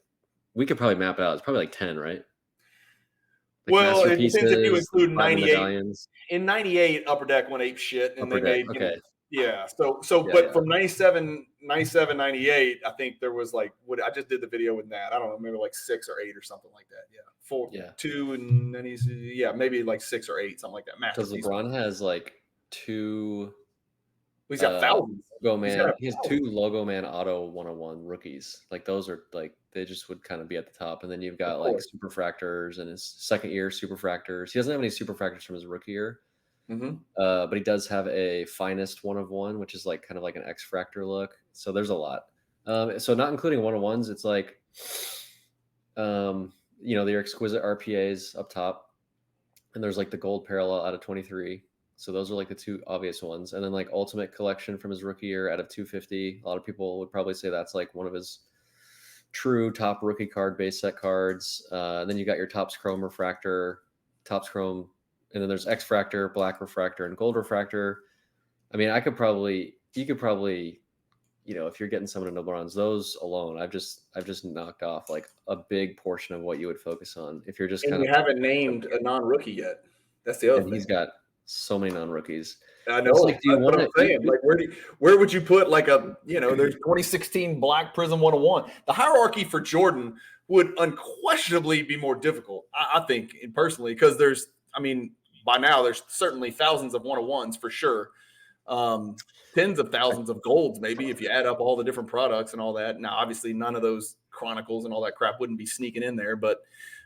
We could probably map it out. It's probably like 10, right? Like well, it depends if you include 98. In 98, Upper Deck went ape shit, and they made yeah. So, but from 97, 98, I think there was like I just did the video with Nat. I don't know, maybe like 6 or 8 or something like that. Yeah, 2, and then maybe like 6 or 8, something like that. Because LeBron has like 2. He's got thousands. He has 2 Logo Man Auto 101 rookies. Like those are like they just would kind of be at the top. And then you've got like Superfractors and his second year Superfractors. He doesn't have any Superfractors from his rookie year. Mm-hmm. But he does have a Finest 1-of-1, which is like kind of like an X-Fractor look. So there's a lot. So not including 1-of-1s, it's like the exquisite RPAs up top. And there's like the gold parallel out of 23. So those are like the 2 obvious ones. And then like Ultimate Collection from his rookie year out of 250. A lot of people would probably say that's like one of his true top rookie card base set cards. Then you got your Topps Chrome Refractor, Topps Chrome, and then there's X-Fractor, Black Refractor, and Gold Refractor. I mean, you could probably, if you're getting someone into LeBrons, those alone, I've just knocked off like a big portion of what you would focus on. If you're just you haven't named a non-rookie yet. That's the other thing. He's got so many non-rookies. I know. Like, do you want to saying? Like, where would you put like a there's 2016 Black Prism 101. The hierarchy for Jordan would unquestionably be more difficult, I think, personally, because by now there's certainly thousands of 101s for sure, tens of thousands of golds maybe if you add up all the different products and all that. Now, obviously, none of those Chronicles and all that crap wouldn't be sneaking in there, but.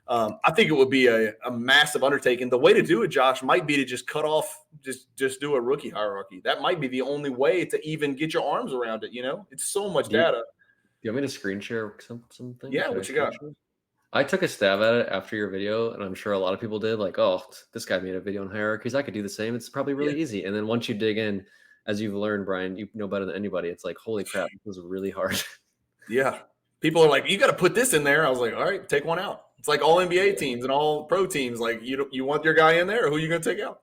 I think it would be a massive undertaking. The way to do it, Josh, might be to just cut off, just do a rookie hierarchy. That might be the only way to even get your arms around it. It's so much data. Do you want me to screen share something? Yeah, what you got? I took a stab at it after your video, and I'm sure a lot of people did. Like, oh, this guy made a video on hierarchies. I could do the same. It's probably Yeah. really easy. And then once you dig in, as you've learned, Brian, you know better than anybody. It's like, holy crap, this was really hard. Yeah. People are like, you got to put this in there. I was like, all right, take one out. It's like all NBA teams and all pro teams. Like, you want your guy in there, or who are you going to take out?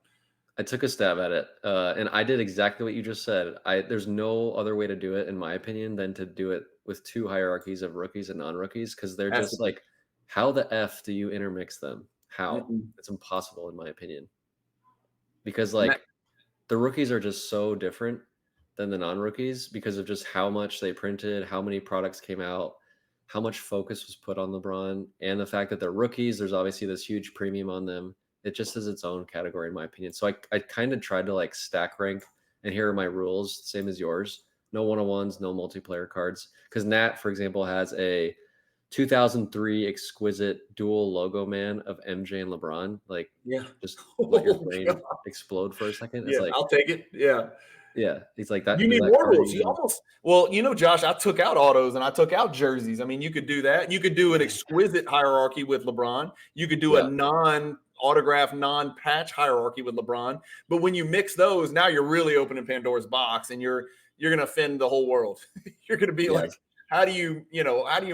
I took a stab at it, and I did exactly what you just said. There's no other way to do it, in my opinion, than to do it with two hierarchies of rookies and non-rookies, because they're Has to just like, how the F do you intermix them? How? be. It's impossible, in my opinion, because And that, like the rookies are just so different than the non-rookies because of just how much they printed, how many products came out, how much focus was put on LeBron, and the fact that they're rookies. There's obviously this huge premium on them. It just is its own category, in my opinion. So I kind of tried to like stack rank, and here are my rules, same as yours. No one-on-ones, no multiplayer cards. Because Nat, for example, has a 2003 exquisite dual logo man of MJ and LeBron. Like, yeah. just let your Oh, brain God. explode for a second. It's Yeah, like, I'll take it. Yeah. yeah, he's like that. You Does need that more card rules. You even? almost Josh, I took out autos and I took out jerseys. I mean, you could do that. You could do an exquisite hierarchy with LeBron. You could do a Yeah, non-autograph, non-patch hierarchy with LeBron. But when you mix those, now you're really opening Pandora's box, and you're gonna offend the whole world. You're gonna be yeah, like, how do you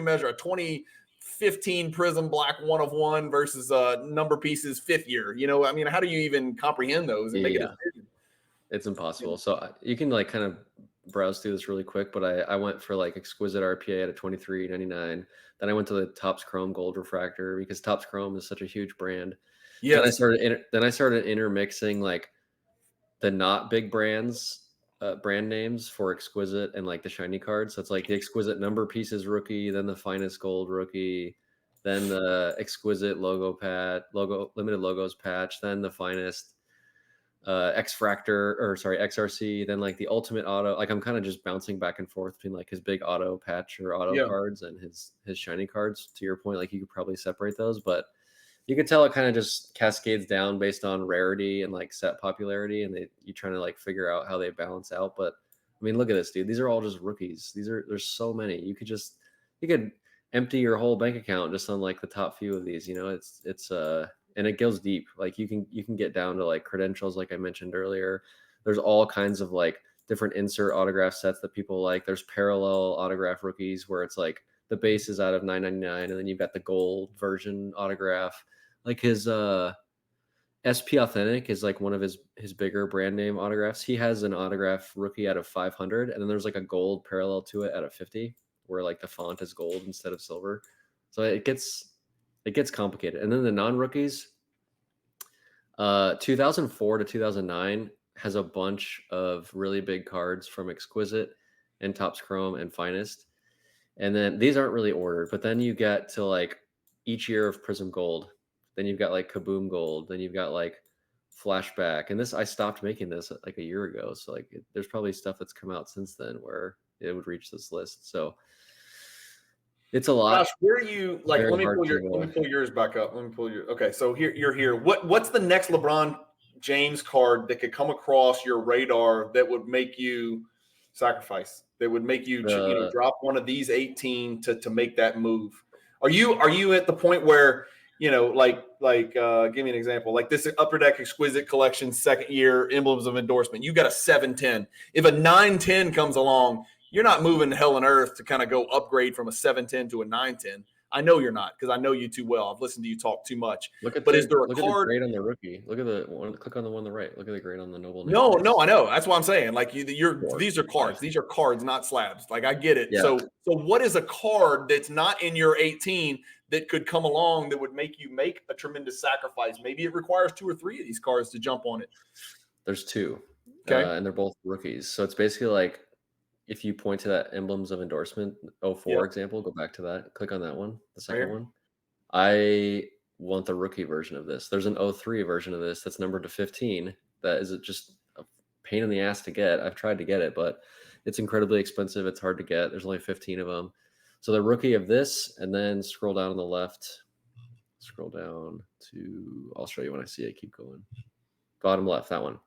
measure a 2015 Prism Black 1 of 1 versus number pieces 5th year? I mean, how do you even comprehend those and make a yeah. decision? It's impossible. So you can like kind of browse through this really quick, but I went for like exquisite RPA at a 23.99. Then I went to the Topps Chrome Gold Refractor because Topps Chrome is such a huge brand. Yes. Then I started intermixing like the not big brands, brand names for exquisite and like the shiny cards. So it's like the exquisite number pieces rookie, then the finest gold rookie, then the exquisite logo limited logos patch, then the finest XRC, then like the ultimate auto. Like I'm kind of just bouncing back and forth between like his big auto patch or auto Yeah. cards and his shiny cards. To your point, like you could probably separate those, but you could tell it kind of just cascades down based on rarity and like set popularity, and you trying to like figure out how they balance out. But I mean, look at this, dude. These are all just rookies. There's so many. You could empty your whole bank account just on like the top few of these. It's and it goes deep. Like you can get down to like credentials, like I mentioned earlier. There's all kinds of like different insert autograph sets that people like. There's parallel autograph rookies where it's like the base is out of 9.99, and then you've got the gold version autograph. Like his SP Authentic is like one of his bigger brand name autographs. He has an autograph rookie out of 500, and then there's like a gold parallel to it at a 50, where like the font is gold instead of silver. So it gets complicated. And then the non-rookies, 2004 to 2009 has a bunch of really big cards from Exquisite and Topps Chrome and Finest. And then these aren't really ordered, but then you get to like each year of Prism Gold. Then you've got like Kaboom Gold. Then you've got like Flashback. And I stopped making this like a year ago. So like there's probably stuff that's come out since then where it would reach this list. So it's a lot. Josh, where are you? Like, Very let me hard pull yours back up. Let me pull your. Okay, so you're here. What's the next LeBron James card that could come across your radar that would make you sacrifice? That would make you drop one of these 18 to make that move. Are you at the point where give me an example, like this Upper Deck Exquisite Collection 2nd year emblems of endorsement? You got a 710. If a 910 comes along, you're not moving hell and earth to kind of go upgrade from a 710 to a 910. I know you're not, because I know you too well. I've listened to you talk too much. Is there a card? The grade on the rookie. Look at the one. Click on the one on the right. Look at the grade on the Noble. No, I know. That's what I'm saying. Like these are cards. Yeah. These are cards, not slabs. Like I get it. Yeah. So what is a card that's not in your 18 that could come along that would make you make a tremendous sacrifice? Maybe it requires 2 or 3 of these cards to jump on it. There's 2. Okay. And they're both rookies. So it's basically like, if you point to that emblems of endorsement 04 example, go back to that, click on that one, the second one. I want the rookie version of this. There's an 03 version of this that's numbered to 15. That is just a pain in the ass to get. I've tried to get it, but it's incredibly expensive. It's hard to get. There's only 15 of them. So the rookie of this, and then scroll down on the left. Scroll down to, I'll show you when I see it. Keep going. Bottom left, that one.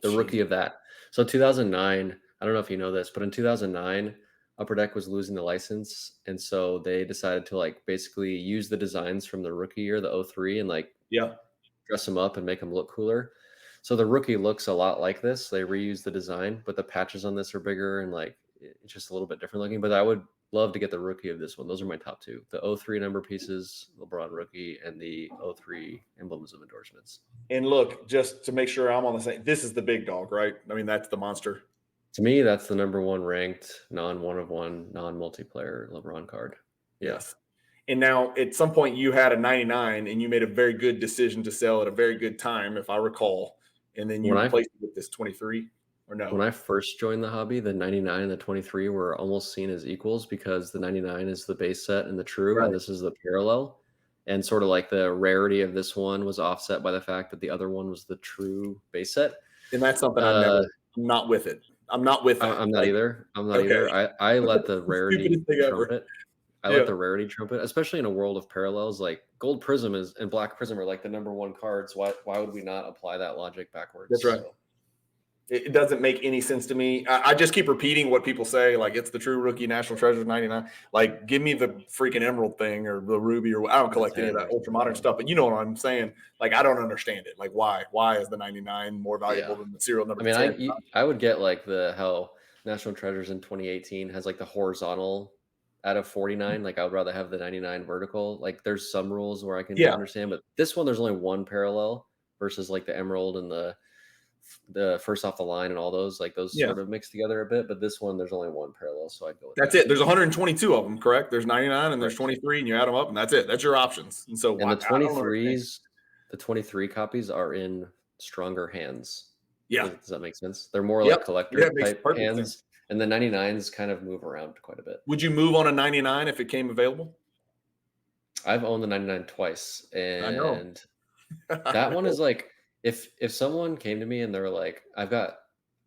The rookie of that. So 2009, I don't know if you know this, but in 2009, Upper Deck was losing the license, and so they decided to like basically use the designs from the rookie year, the 03, and like Yeah. dress them up and make them look cooler. So the rookie looks a lot like this. They reuse the design, but the patches on this are bigger and like it's just a little bit different looking. But I would love to get the rookie of this one. Those are my top two: the 03 number pieces, LeBron rookie, and the 03 emblems of endorsements. And look, just to make sure I'm on the same, this is the big dog, right? I mean, that's the monster. To me, that's the number one ranked non-one of one, non-multiplayer LeBron card. Yes. And now at some point you had a 99 and you made a very good decision to sell at a very good time, if I recall. And then you replaced it with this 23 or no? When I first joined the hobby, the 99 and the 23 were almost seen as equals because the 99 is the base set and the true, Right. and this is the parallel. And sort of like the rarity of this one was offset by the fact that the other one was the true base set. And that's something I'm not with it. I'm not with it. I'm not either. I'm not either. I let the rarity trumpet. I let the rarity trumpet, especially in a world of parallels. Like Gold Prism and Black Prism are like the number one cards. Why would we not apply that logic backwards? That's right. So, it doesn't make any sense to me. I just keep repeating what people say, like it's the true rookie National Treasure 99. Like, give me the freaking emerald thing or the ruby, or I don't collect any of that ultra modern stuff, but you know what I'm saying? Like, I don't understand it. Like, why? Why is the 99 more valuable than the serial number 10? I would get like how National Treasures in 2018 has like the horizontal out of 49. Like, I would rather have the 99 vertical. Like, there's some rules where I can understand, but this one, there's only one parallel versus like the emerald and the first off the line and all those, like those sort of mix together a bit, but this one there's only one parallel, so I'd go with that's it. There's 122 of them, correct? There's 99 and there's 23, and you add them up, and that's it. That's your options. And so the 23s, the 23 copies are in stronger hands. Yeah, does that make sense? They're more like collector type hands, sense. And the 99s kind of move around quite a bit. Would you move on a 99 if it came available? I've owned the 99 twice, and I know. That one is like, if someone came to me and they're like, I've got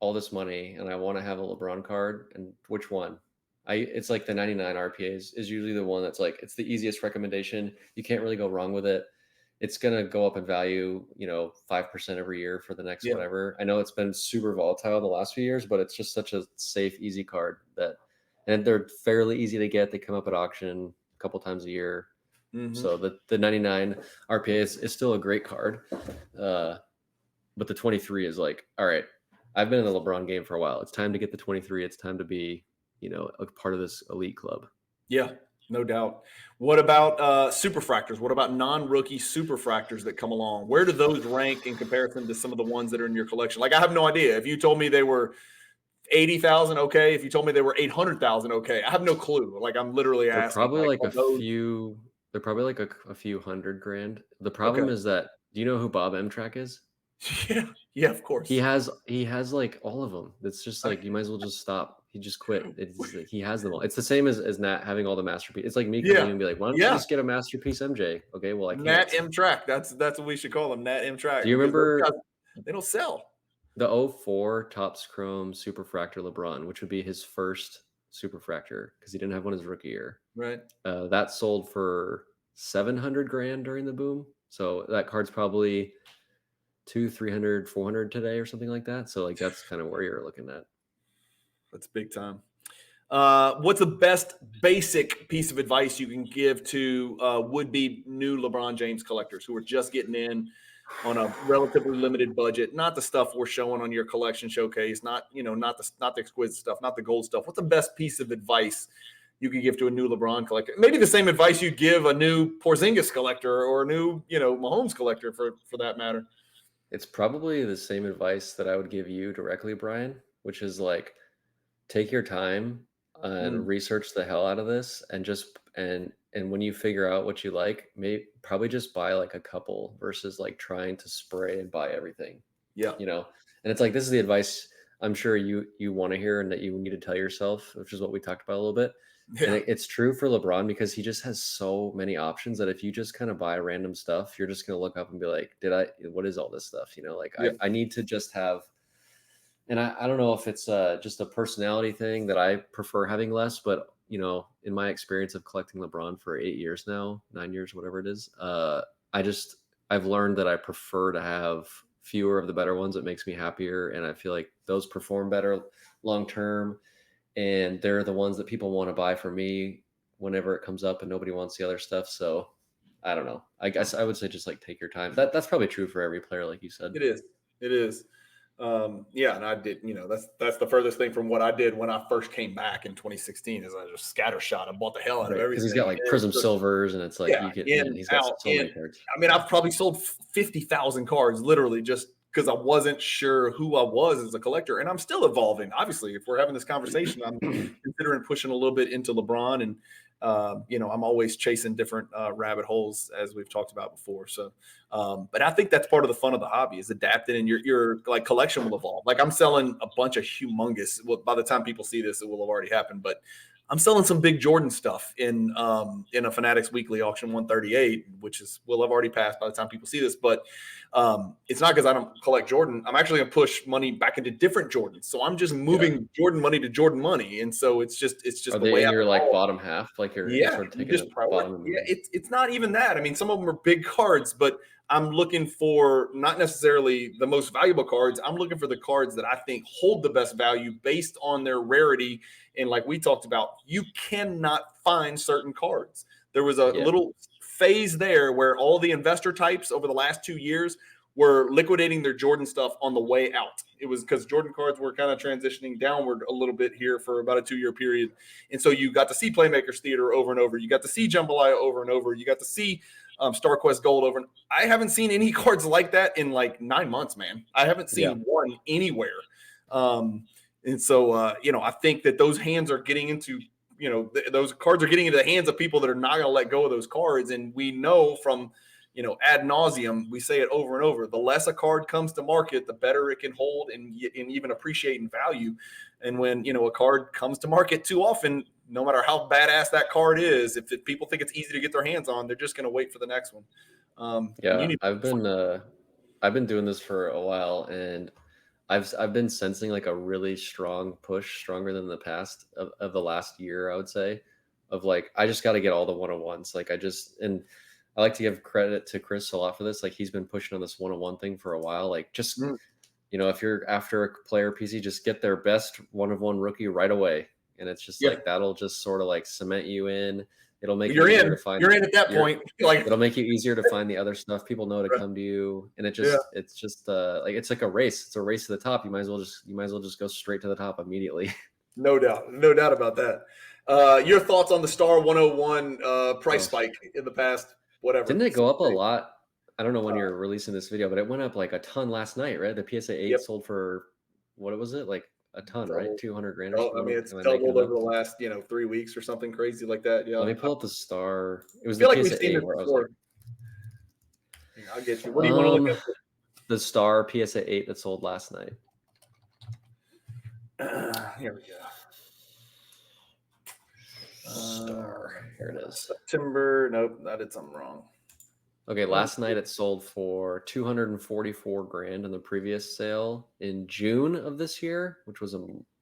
all this money and I want to have a LeBron card, and which one? It's like the 99 RPAs is usually the one that's like, it's the easiest recommendation. You can't really go wrong with it. It's going to go up in value, 5% every year for the next whatever. I know it's been super volatile the last few years, but it's just such a safe, easy card and they're fairly easy to get. They come up at auction a couple times a year. Mm-hmm. So the 99 RPA is still a great card. But the 23 is like, all right, I've been in the LeBron game for a while. It's time to get the 23. It's time to be, a part of this elite club. Yeah, no doubt. What about superfractors? What about non-rookie superfractors that come along? Where do those rank in comparison to some of the ones that are in your collection? Like, I have no idea. If you told me they were 80,000, okay. If you told me they were 800,000, okay. I have no clue. Like, I'm literally asking. Probably like a few. They're probably like a few $100,000. The problem is that, do you know who Bob Amtrak is? Yeah, of course. He has like all of them. It's just like, you might as well just stop. He just quit. He has them all. It's the same as Nat having all the masterpiece. It's like me coming and be like, why don't you just get a masterpiece MJ? Okay, well, I can't. Nat Amtrak. That's what we should call them. Nat Amtrak. Do you remember? They don't sell. The 04 Topps Chrome Superfractor LeBron, which would be his first Superfractor because he didn't have one his rookie year. Right. That sold for $700,000 during the boom. So that card's probably $200, $300, $400 today or something like that. So like, that's kind of where you're looking at. That's big time. What's the best basic piece of advice you can give to would-be new LeBron James collectors who are just getting in on a relatively limited budget? Not the stuff we're showing on your collection showcase, not the exquisite stuff, not the gold stuff. What's the best piece of advice you could give to a new LeBron collector? Maybe the same advice you'd give a new Porzingis collector or a new, Mahomes collector for that matter. It's probably the same advice that I would give you directly, Brian, which is like, take your time and research the hell out of this, and when you figure out what you like, probably just buy like a couple versus like trying to spray and buy everything. Yeah. And it's like, this is the advice I'm sure you want to hear and that you need to tell yourself, which is what we talked about a little bit. Yeah. And it's true for LeBron because he just has so many options that if you just kind of buy random stuff, you're just going to look up and be like, what is all this stuff? I need to just have, and I don't know if it's just a personality thing that I prefer having less, but in my experience of collecting LeBron for 8 years now, 9 years, whatever it is, I've learned that I prefer to have fewer of the better ones. It makes me happier. And I feel like those perform better long-term. and they're the ones that people want to buy for me whenever it comes up, and nobody wants the other stuff. So I don't know. I guess I would say just like take your time. That's probably true for every player, like you said. It is. It is. Yeah, and I did, that's the furthest thing from what I did when I first came back in 2016 is I just scattershot. I bought the hell out of Because everything. he's got like Prism Silvers, and it's like Yeah, you get in, he's got out, so many in. cards. I mean, I've probably sold 50,000 cards literally just because I wasn't sure who I was as a collector, and I'm still evolving. Obviously, if we're having this conversation, I'm considering pushing a little bit into LeBron, and I'm always chasing different rabbit holes as we've talked about before. So, but I think that's part of the fun of the hobby is adapting, and your like collection will evolve. Like I'm selling a bunch of humongous. Well, by the time people see this, it will have already happened, but I'm selling some big Jordan stuff in a Fanatics Weekly auction 138, which will have already passed by the time people see this. But it's not because I don't collect Jordan. I'm actually going to push money back into different Jordans. So I'm just moving Jordan money to Jordan money, and so it's just Are the they way in I your like roll. bottom half? Like you're sort of taking just a bottom. Yeah, it's not even that. I mean, some of them are big cards, but I'm looking for not necessarily the most valuable cards. I'm looking for the cards that I think hold the best value based on their rarity. And like we talked about, you cannot find certain cards. There was a little phase there where all the investor types over the last 2 years were liquidating their Jordan stuff on the way out. It was because Jordan cards were kind of transitioning downward a little bit here for about a 2-year period. And so you got to see Playmakers Theater over and over. You got to see Jambalaya over and over. You got to see Star Quest Gold over. I haven't seen any cards like that in like 9 months, man. I haven't seen one anywhere. And so, I think that those hands are getting into, those cards are getting into the hands of people that are not going to let go of those cards. And we know from, ad nauseum, we say it over and over, the less a card comes to market, the better it can hold and even appreciate in value. And when, a card comes to market too often, no matter how badass that card is, if people think it's easy to get their hands on, they're just going to wait for the next one. I've been doing this for a while, and I've been sensing like a really strong push, stronger than the past of the last year, I would say, of like, I just got to get all the 101s. Like and I like to give credit to Chris a lot for this. Like he's been pushing on this 101 thing for a while. Like just, if you're after a player PC, just get their best 1-of-1 rookie right away. And it's just like, that'll just sort of like cement you in. It'll make you're it easier in. to find. You're in at that point. Like it'll make you easier to find the other stuff. People know to come to you, and it's just like it's like a race. It's a race to the top. You might as well just go straight to the top immediately. No doubt about that. Your thoughts on the Star 101 price spike in the past? Whatever. Didn't it go up a lot? I don't know when you're releasing this video, but it went up like a ton last night, right? The PSA 8 sold for what was it? Like a ton, right? 200 grand or something. I mean, it's doubled over the last, 3 weeks or something crazy like that. Yeah. Let me pull up the Star. It was I feel the like we've PSA seen 8 it where before. I'll get you. What do you want to look at? The Star PSA 8 that sold last night. Here we go. Star. Here it is. September. Nope, I did something wrong. Okay, last night it sold for 244 grand in the previous sale. In June of this year, which was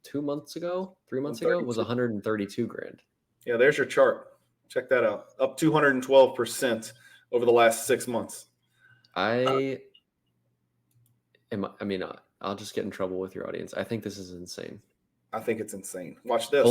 3 months ago, was 132 grand. Yeah, there's your chart. Check that out. Up 212% over the last 6 months. I'll just get in trouble with your audience. I think this is insane. I think it's insane. Watch this.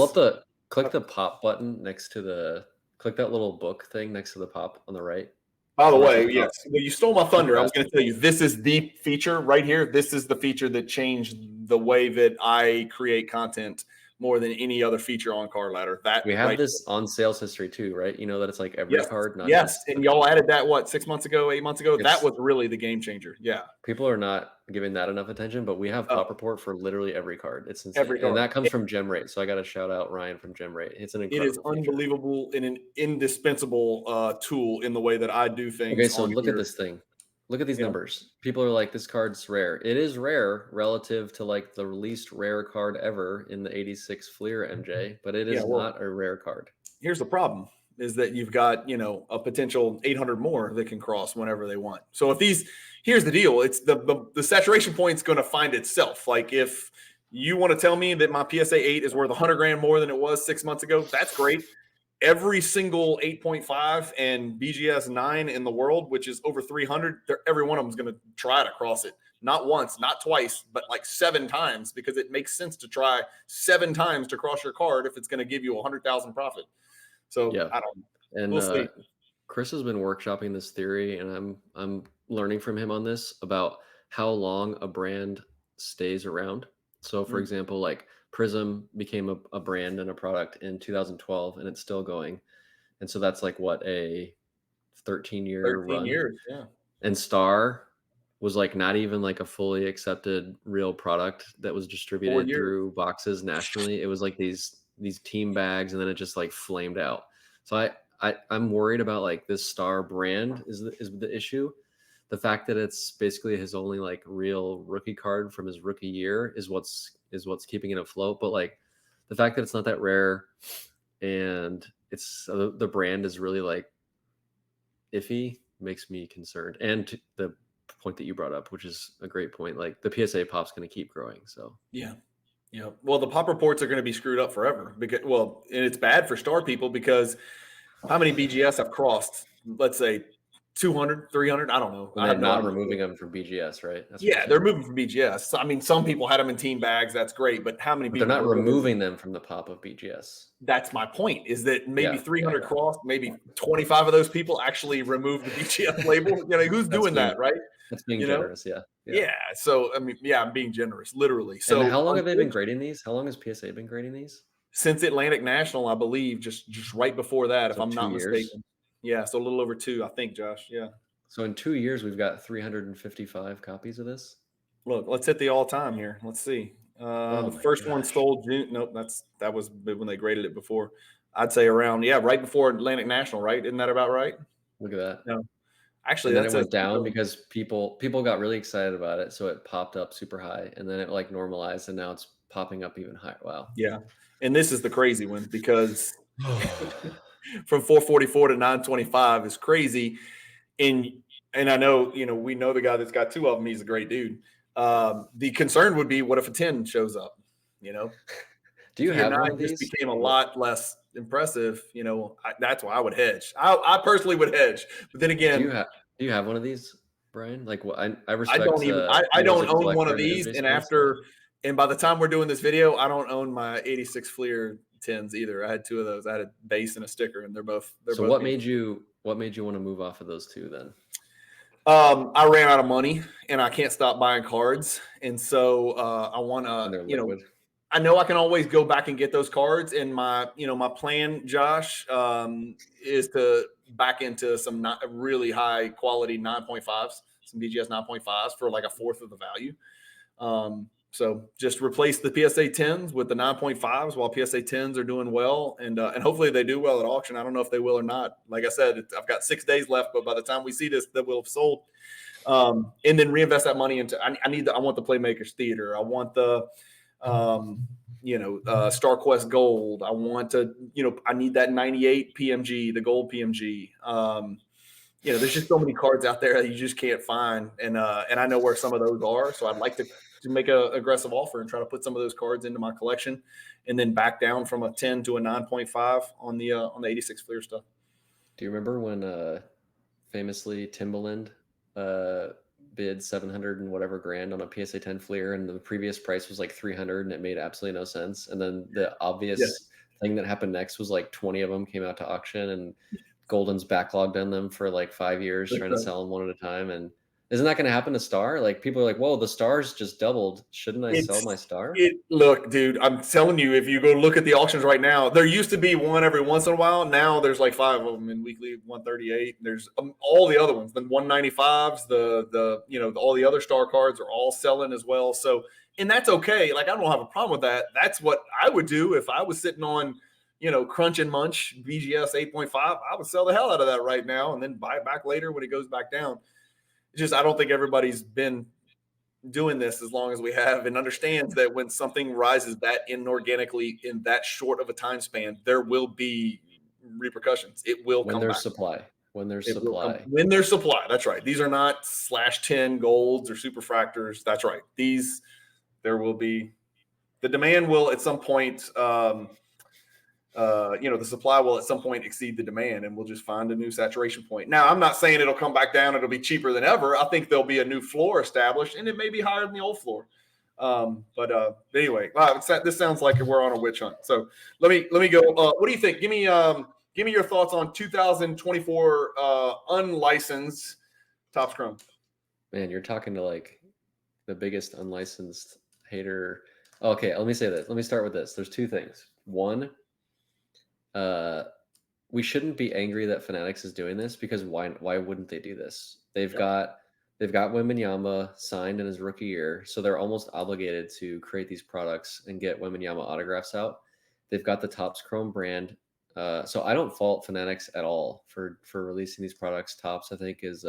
Click the pop button next to click that little book thing next to the pop on the right. By the way, yes. Well, you stole my thunder. I was going to tell you, this is the feature right here. This is the feature that changed the way that I create content more than any other feature on Cardladder. That we have this on sales history too, right? You know that it's like every card. Not and y'all added that 6 months ago, 8 months ago. That was really the game changer. Yeah, people are not giving that enough attention, but we have pop report for literally every card. It's insane, every card. And that comes from GemRate. So I got to shout out Ryan from GemRate. It's an incredible. It is unbelievable and an indispensable tool in the way that I do things. Okay, so look at this thing. Look at these numbers. People are like, this card's rare. It is rare relative to like the least rare card ever in the 86 Fleer MJ, but it is not a rare card. Here's the problem is that you've got, a potential 800 more that can cross whenever they want. So here's the deal. It's the saturation point is going to find itself. Like if you want to tell me that my PSA 8 is worth 100 grand more than it was 6 months ago, that's great. Every single 8.5 and BGS 9 in the world, which is over 300, every one of them is going to try to cross it. not once, not twice, but like 7 times, because it makes sense to try 7 times to cross your card if it's going to give you 100,000 profit. So Yeah. I don't know. And We'll see. Chris has been workshopping this theory, and I'm learning from him on this about how long a brand stays around. So, for example, like Prism became a brand and a product in 2012, and it's still going. And so that's like what, a 13-year 13 run. years, yeah. And Star was like not even like a fully accepted real product that was 4 distributed years. through boxes nationally. It was like these team bags, and then it just like flamed out. So I'm worried about like this Star brand is the issue. The fact that it's basically his only like real rookie card from his rookie year is what's keeping it afloat. But like the fact that it's not that rare, and it's the brand is really like iffy, makes me concerned. And the point that you brought up, which is a great point, like the PSA pop's going to keep growing. So yeah. Well, the pop reports are going to be screwed up forever, because, well, and it's bad for Star people, because how many BGS have crossed, let's say 200, 300? I don't know. And they're not removing them from BGS, right? That's they're moving from BGS. I mean, some people had them in team bags. That's great. But how many people? They're not removing them from the pop of BGS. That's my point, is that maybe 300 yeah. crossed, maybe 25 of those people actually remove the BGS label. Who's doing that, right? That's being generous, Yeah. So, I mean, I'm being generous, literally. So, and how long have they been grading these? How long has PSA been grading these? Since Atlantic National, I believe, just right before that, if I'm not mistaken. Yeah, so a little over 2, I think, Josh. Yeah. So in 2 years, we've got 355 copies of this. Look, let's hit the all-time here. Let's see. The first one sold June. Nope, that was when they graded it before. I'd say around, right before Atlantic National, right? Isn't that about right? Look at that. No. Actually, then it went down because people got really excited about it, so it popped up super high, and then it like normalized, and now it's popping up even higher. Wow. Yeah, and this is the crazy one, because from 444 to 925 is crazy. And I know, we know the guy that's got 2 of them. He's a great dude. The concern would be, what if a 10 shows up? Do you have one of these? Became a lot less impressive. That's why I would hedge. I personally would hedge, but then again, do you have one of these, Brian? Like, what I respect. I don't own one of these, and by the time we're doing this video, I don't own my 86 Fleer 10s either. I had 2 of those. I had a base and a sticker, and they're both. So what made you want to move off of those 2 then? I ran out of money, and I can't stop buying cards, and so I want to. I know I can always go back and get those cards, and my plan, Josh, is to back into some really high quality 9.5s, some BGS 9.5s for like a fourth of the value. So just replace the PSA 10s with the 9.5s while PSA 10s are doing well, and hopefully they do well at auction. I don't know if they will or not. Like I said, I've got 6 days left, but by the time we see this, that will have sold. And then reinvest that money into. I want the Playmakers Theater. I want the StarQuest Gold. I want to, I need that 98 PMG, the gold PMG. There's just so many cards out there that you just can't find. And I know where some of those are. So I'd like to make an aggressive offer and try to put some of those cards into my collection, and then back down from a 10 to a 9.5 on the 86 Fleer stuff. Do you remember when famously Timbaland bid 700 and whatever grand on a PSA 10 Fleer, and the previous price was like 300, and it made absolutely no sense? And then the obvious thing that happened next was like 20 of them came out to auction, and Golden's backlogged on them for like 5 years trying to sell them one at a time. And isn't that going to happen to Star? Like, people are like, whoa, the Stars just doubled. Shouldn't I sell my Star? Look, dude, I'm telling you, if you go look at the auctions right now, there used to be one every once in a while. Now there's like 5 of them in weekly 138. There's all the other ones, the 195s, all the other Star cards are all selling as well. So, and that's okay. Like, I don't have a problem with that. That's what I would do if I was sitting on, Crunch and Munch BGS 8.5. I would sell the hell out of that right now and then buy it back later when it goes back down. It's just, I don't think everybody's been doing this as long as we have, and understands that when something rises that inorganically in that short of a time span, there will be repercussions. It will when come there's back. supply. When there's supply. When there's supply. That's right. These are not /10 golds or superfractors. That's right. There will be, the demand will at some point the supply will at some point exceed the demand, and we'll just find a new saturation point. Now, I'm not saying it'll come back down. It'll be cheaper than ever. I think there'll be a new floor established, and it may be higher than the old floor. But anyway, wow, this sounds like we're on a witch hunt. So let me go. What do you think? Give me your thoughts on 2024 unlicensed Topps Chrome. Man, you're talking to like the biggest unlicensed hater. Okay, let me say this. Let me start with this. There's two things. One, we shouldn't be angry that Fanatics is doing this, because why wouldn't they do this? They've got Wembanyama signed in his rookie year, so they're almost obligated to create these products and get Wembanyama autographs out. They've got the Topps Chrome brand, so I don't fault Fanatics at all for releasing these products. Topps, I think, is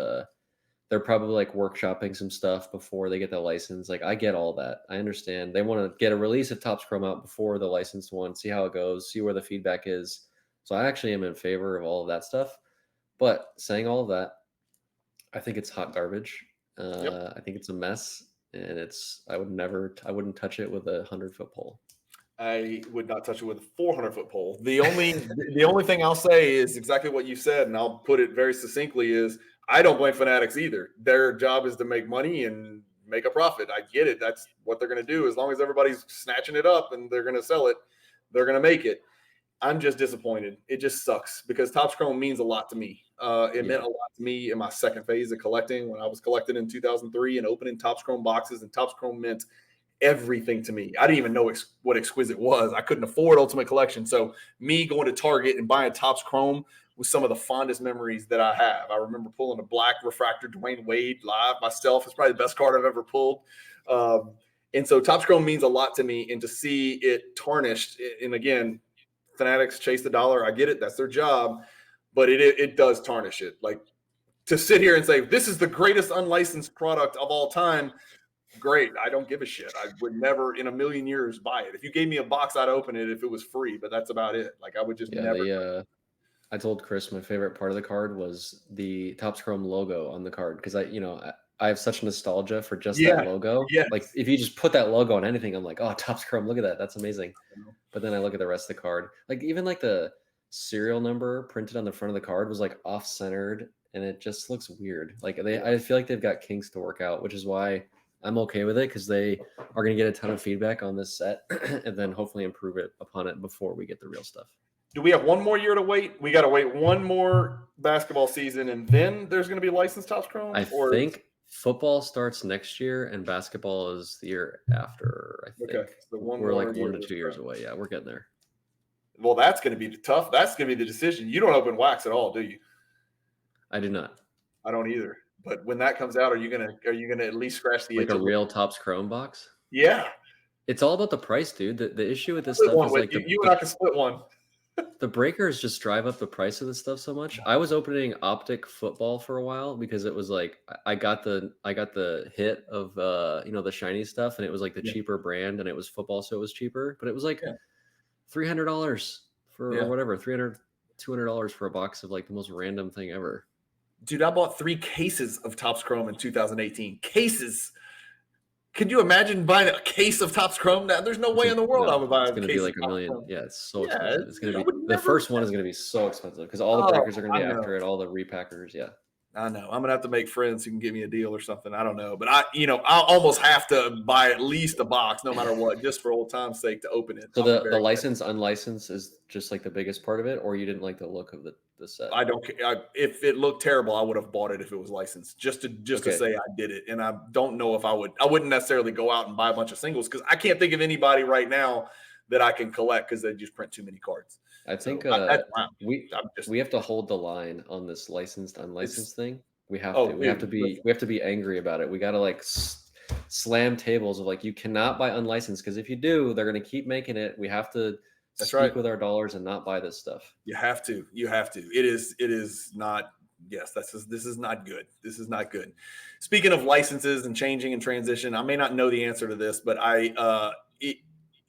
they're probably like workshopping some stuff before they get the license. Like, I get all that. I understand they want to get a release of Topps Chrome out before the licensed one, see how it goes, see where the feedback is. So I actually am in favor of all of that stuff. But saying all of that, I think it's hot garbage. I think it's a mess, and I wouldn't touch it with a 100-foot pole. I would not touch it with a 400-foot pole. The only thing I'll say is exactly what you said, and I'll put it very succinctly, is I don't blame Fanatics either. Their job is to make money and make a profit. I get it. That's what they're going to do. As long as everybody's snatching it up and they're going to sell it, they're going to make it. I'm just disappointed. It just sucks, because Topps Chrome means a lot to me. It meant a lot to me in my second phase of collecting, when I was collecting in 2003 and opening Topps Chrome boxes, and Topps Chrome meant everything to me. I didn't even know what Exquisite was. I couldn't afford Ultimate Collection. So me going to Target and buying Topps Chrome was some of the fondest memories that I have. I remember pulling a black refractor Dwayne Wade live myself. It's probably the best card I've ever pulled. And so Topps Chrome means a lot to me, and to see it tarnished, and again, Fanatics chase the dollar. I get it. That's their job, but it does tarnish it. Like, to sit here and say, this is the greatest unlicensed product of all time. Great. I don't give a shit. I would never in a million years buy it. If you gave me a box, I'd open it if it was free, but that's about it. Like, I would just never. I told Chris my favorite part of the card was the Topps Chrome logo on the card, because I have such nostalgia for just that logo. Yes. Like, if you just put that logo on anything, I'm like, oh, Topps Chrome, look at that. That's amazing. But then I look at the rest of the card. Like, even like the serial number printed on the front of the card was like off-centered, and it just looks weird. Like, I feel like they've got kinks to work out, which is why I'm okay with it, because they are going to get a ton of feedback on this set and then hopefully improve it upon it before we get the real stuff. Do we have one more year to wait? We got to wait one more basketball season, and then there's going to be licensed Topps Chrome? I think football starts next year, and basketball is the year after, I think. Okay. So we're like 1 to 2 years away. Yeah, we're getting there. Well, that's going to be tough. That's going to be the decision. You don't open wax at all, do you? I do not. I don't either. But when that comes out, are you gonna at least scratch the like itch? A real Topps Chrome box? Yeah. It's all about the price, dude. The issue with this stuff is like you and I can split one. The breakers just drive up the price of this stuff so much. I was opening Optic Football for a while, because it was like I got the hit of the shiny stuff, and it was like the cheaper brand, and it was football, so it was cheaper, but it was like $300 for or whatever, $200 for a box of like the most random thing ever. Dude, I bought 3 cases of Topps Chrome in 2018. Cases. Could you imagine buying a case of Topps Chrome? Now, there's no way in the world I would buy a case. It's going to be like $1 million. Yeah, it's so expensive. It's going to be the first one is going to be so expensive, because all the breakers are going to be after it, all the repackers. Yeah. I know. I'm gonna have to make friends who can give me a deal or something. I don't know, but I'll almost have to buy at least a box, no matter what, just for old time's sake, to open it. So the licensed, unlicensed is just like the biggest part of it, or you didn't like the look of the set? I don't care. If it looked terrible, I would have bought it if it was licensed, just to say I did it. And I don't know if I wouldn't necessarily go out and buy a bunch of singles, because I can't think of anybody right now that I can collect, because they just print too many cards. I think we have to hold the line on this licensed unlicensed thing. We have to. We have to be angry about it. We got to like slam tables of like, you cannot buy unlicensed, because if you do, they're going to keep making it. We have to speak with our dollars and not buy this stuff. You have to. It is not. Yes, this is not good. This is not good. Speaking of licenses and changing and transition, I may not know the answer to this, but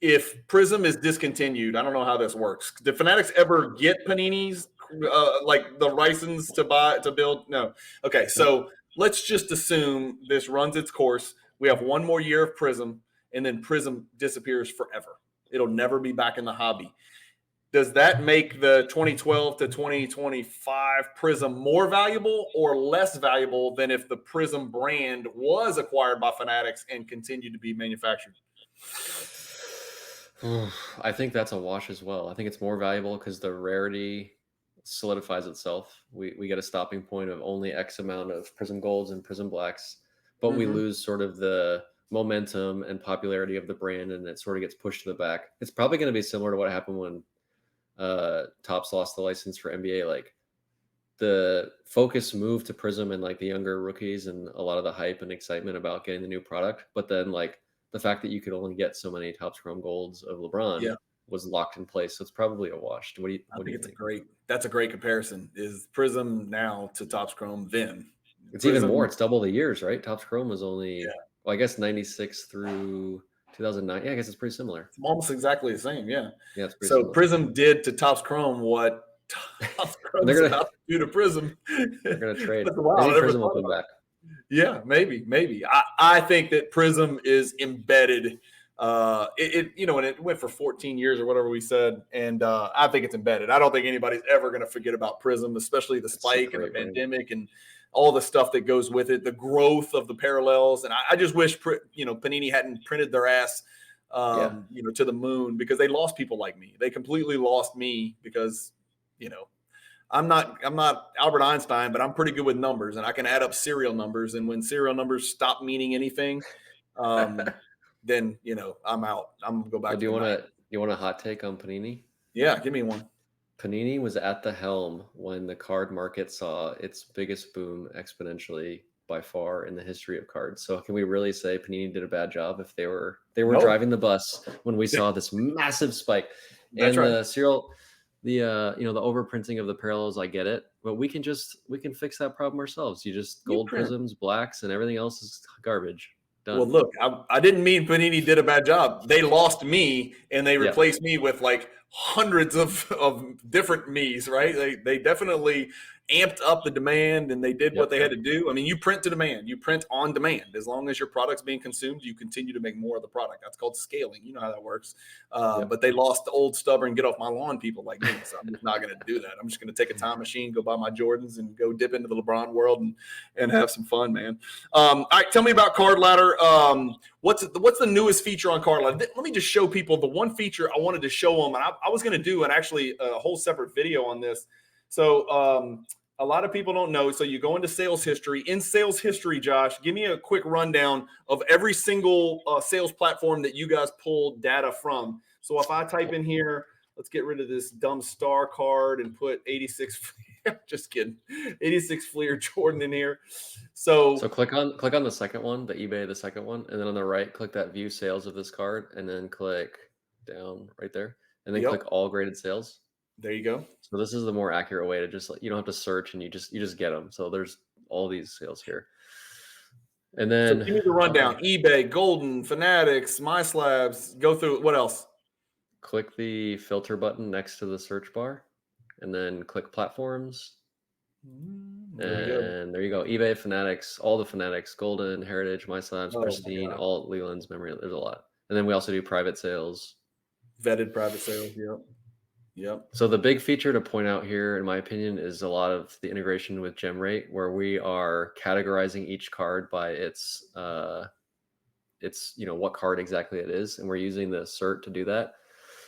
if Prism is discontinued, I don't know how this works. Did Fanatics ever get Panini's like the license to build? No. Okay, so let's just assume this runs its course. We have one more year of Prism, and then Prism disappears forever. It'll never be back in the hobby. does that make the 2012 to 2025 Prism more valuable or less valuable than if the Prism brand was acquired by Fanatics and continued to be manufactured? I think that's a wash as well. I think it's more valuable because the rarity solidifies itself. We get a stopping point of only X amount of Prism Golds and Prism Blacks, but we lose sort of the momentum and popularity of the brand, and it sort of gets pushed to the back. It's probably going to be similar to what happened when Topps lost the license for NBA. Like the focus moved to Prism and like the younger rookies and a lot of the hype and excitement about getting the new product, but then like the fact that you could only get so many Topps Chrome Golds of LeBron was locked in place. So it's probably a wash. What do you think? That's a great comparison. Is Prism now to Topps Chrome then? It's Prism, even more. It's double the years, right? Topps Chrome was only, well, I guess 96 through 2009. Yeah, I guess it's pretty similar. It's almost exactly the same. Yeah. Yeah, it's pretty so similar. Prism did to Topps Chrome what Topps Chrome's about to do to Prism. They're going to trade. Maybe Prism will come back. Yeah, maybe. I think that Prism is embedded. And it went for 14 years or whatever we said, and I think it's embedded. I don't think anybody's ever going to forget about Prism, especially the spike and the pandemic and all the stuff that goes with it, the growth of the parallels. And I just wish Panini hadn't printed their ass to the moon, because they lost people like me. They completely lost me because I'm not Albert Einstein, but I'm pretty good with numbers, and I can add up serial numbers. And when serial numbers stop meaning anything, then I'm out. I'm gonna go back. Do you want a hot take on Panini? Yeah, give me one. Panini was at the helm when the card market saw its biggest boom exponentially by far in the history of cards. So can we really say Panini did a bad job if they were driving the bus when we saw this massive spike? That's right. The serial, the overprinting of the parallels, I get it, but we can fix that problem ourselves. You just gold prisms, blacks, and everything else is garbage. Done. Well, look, I didn't mean Panini did a bad job. They lost me, and they replaced me with like hundreds of different me's, right? They definitely amped up the demand, and they did what they had to do. I mean, you print to demand. You print on demand. As long as your product's being consumed, you continue to make more of the product. That's called scaling. You know how that works. But they lost the old, stubborn, get off my lawn people like me. So I'm just not going to do that. I'm just going to take a time machine, go buy my Jordans, and go dip into the LeBron world and have some fun, man. All right, tell me about Cardladder. What's the newest feature on Cardladder? Let me just show people the one feature I wanted to show them, and I was going to do a whole separate video on this. So a lot of people don't know. So you go into sales history. In sales history, Josh, give me a quick rundown of every single sales platform that you guys pull data from. So if I type in here, let's get rid of this dumb star card and put 86. Just kidding. 86 Fleer Jordan in here. So click on the second one, the eBay, the second one, and then on the right, click that view sales of this card, and then click down right there, and then click all graded sales. There you go. So this is the more accurate way to just you don't have to search, and you just get them. So there's all these sales here. And then give me the rundown. eBay, Golden, Fanatics, My Slabs. Go through it. What else? Click the filter button next to the search bar, and then click platforms. There you go. eBay, Fanatics, all the Fanatics, Golden, Heritage, My Slabs, Pristine, all Leland's Memory. There's a lot. And then we also do private sales. Vetted private sales. Yep. So the big feature to point out here, in my opinion, is a lot of the integration with GemRate, where we are categorizing each card by its what card exactly it is, and we're using the cert to do that.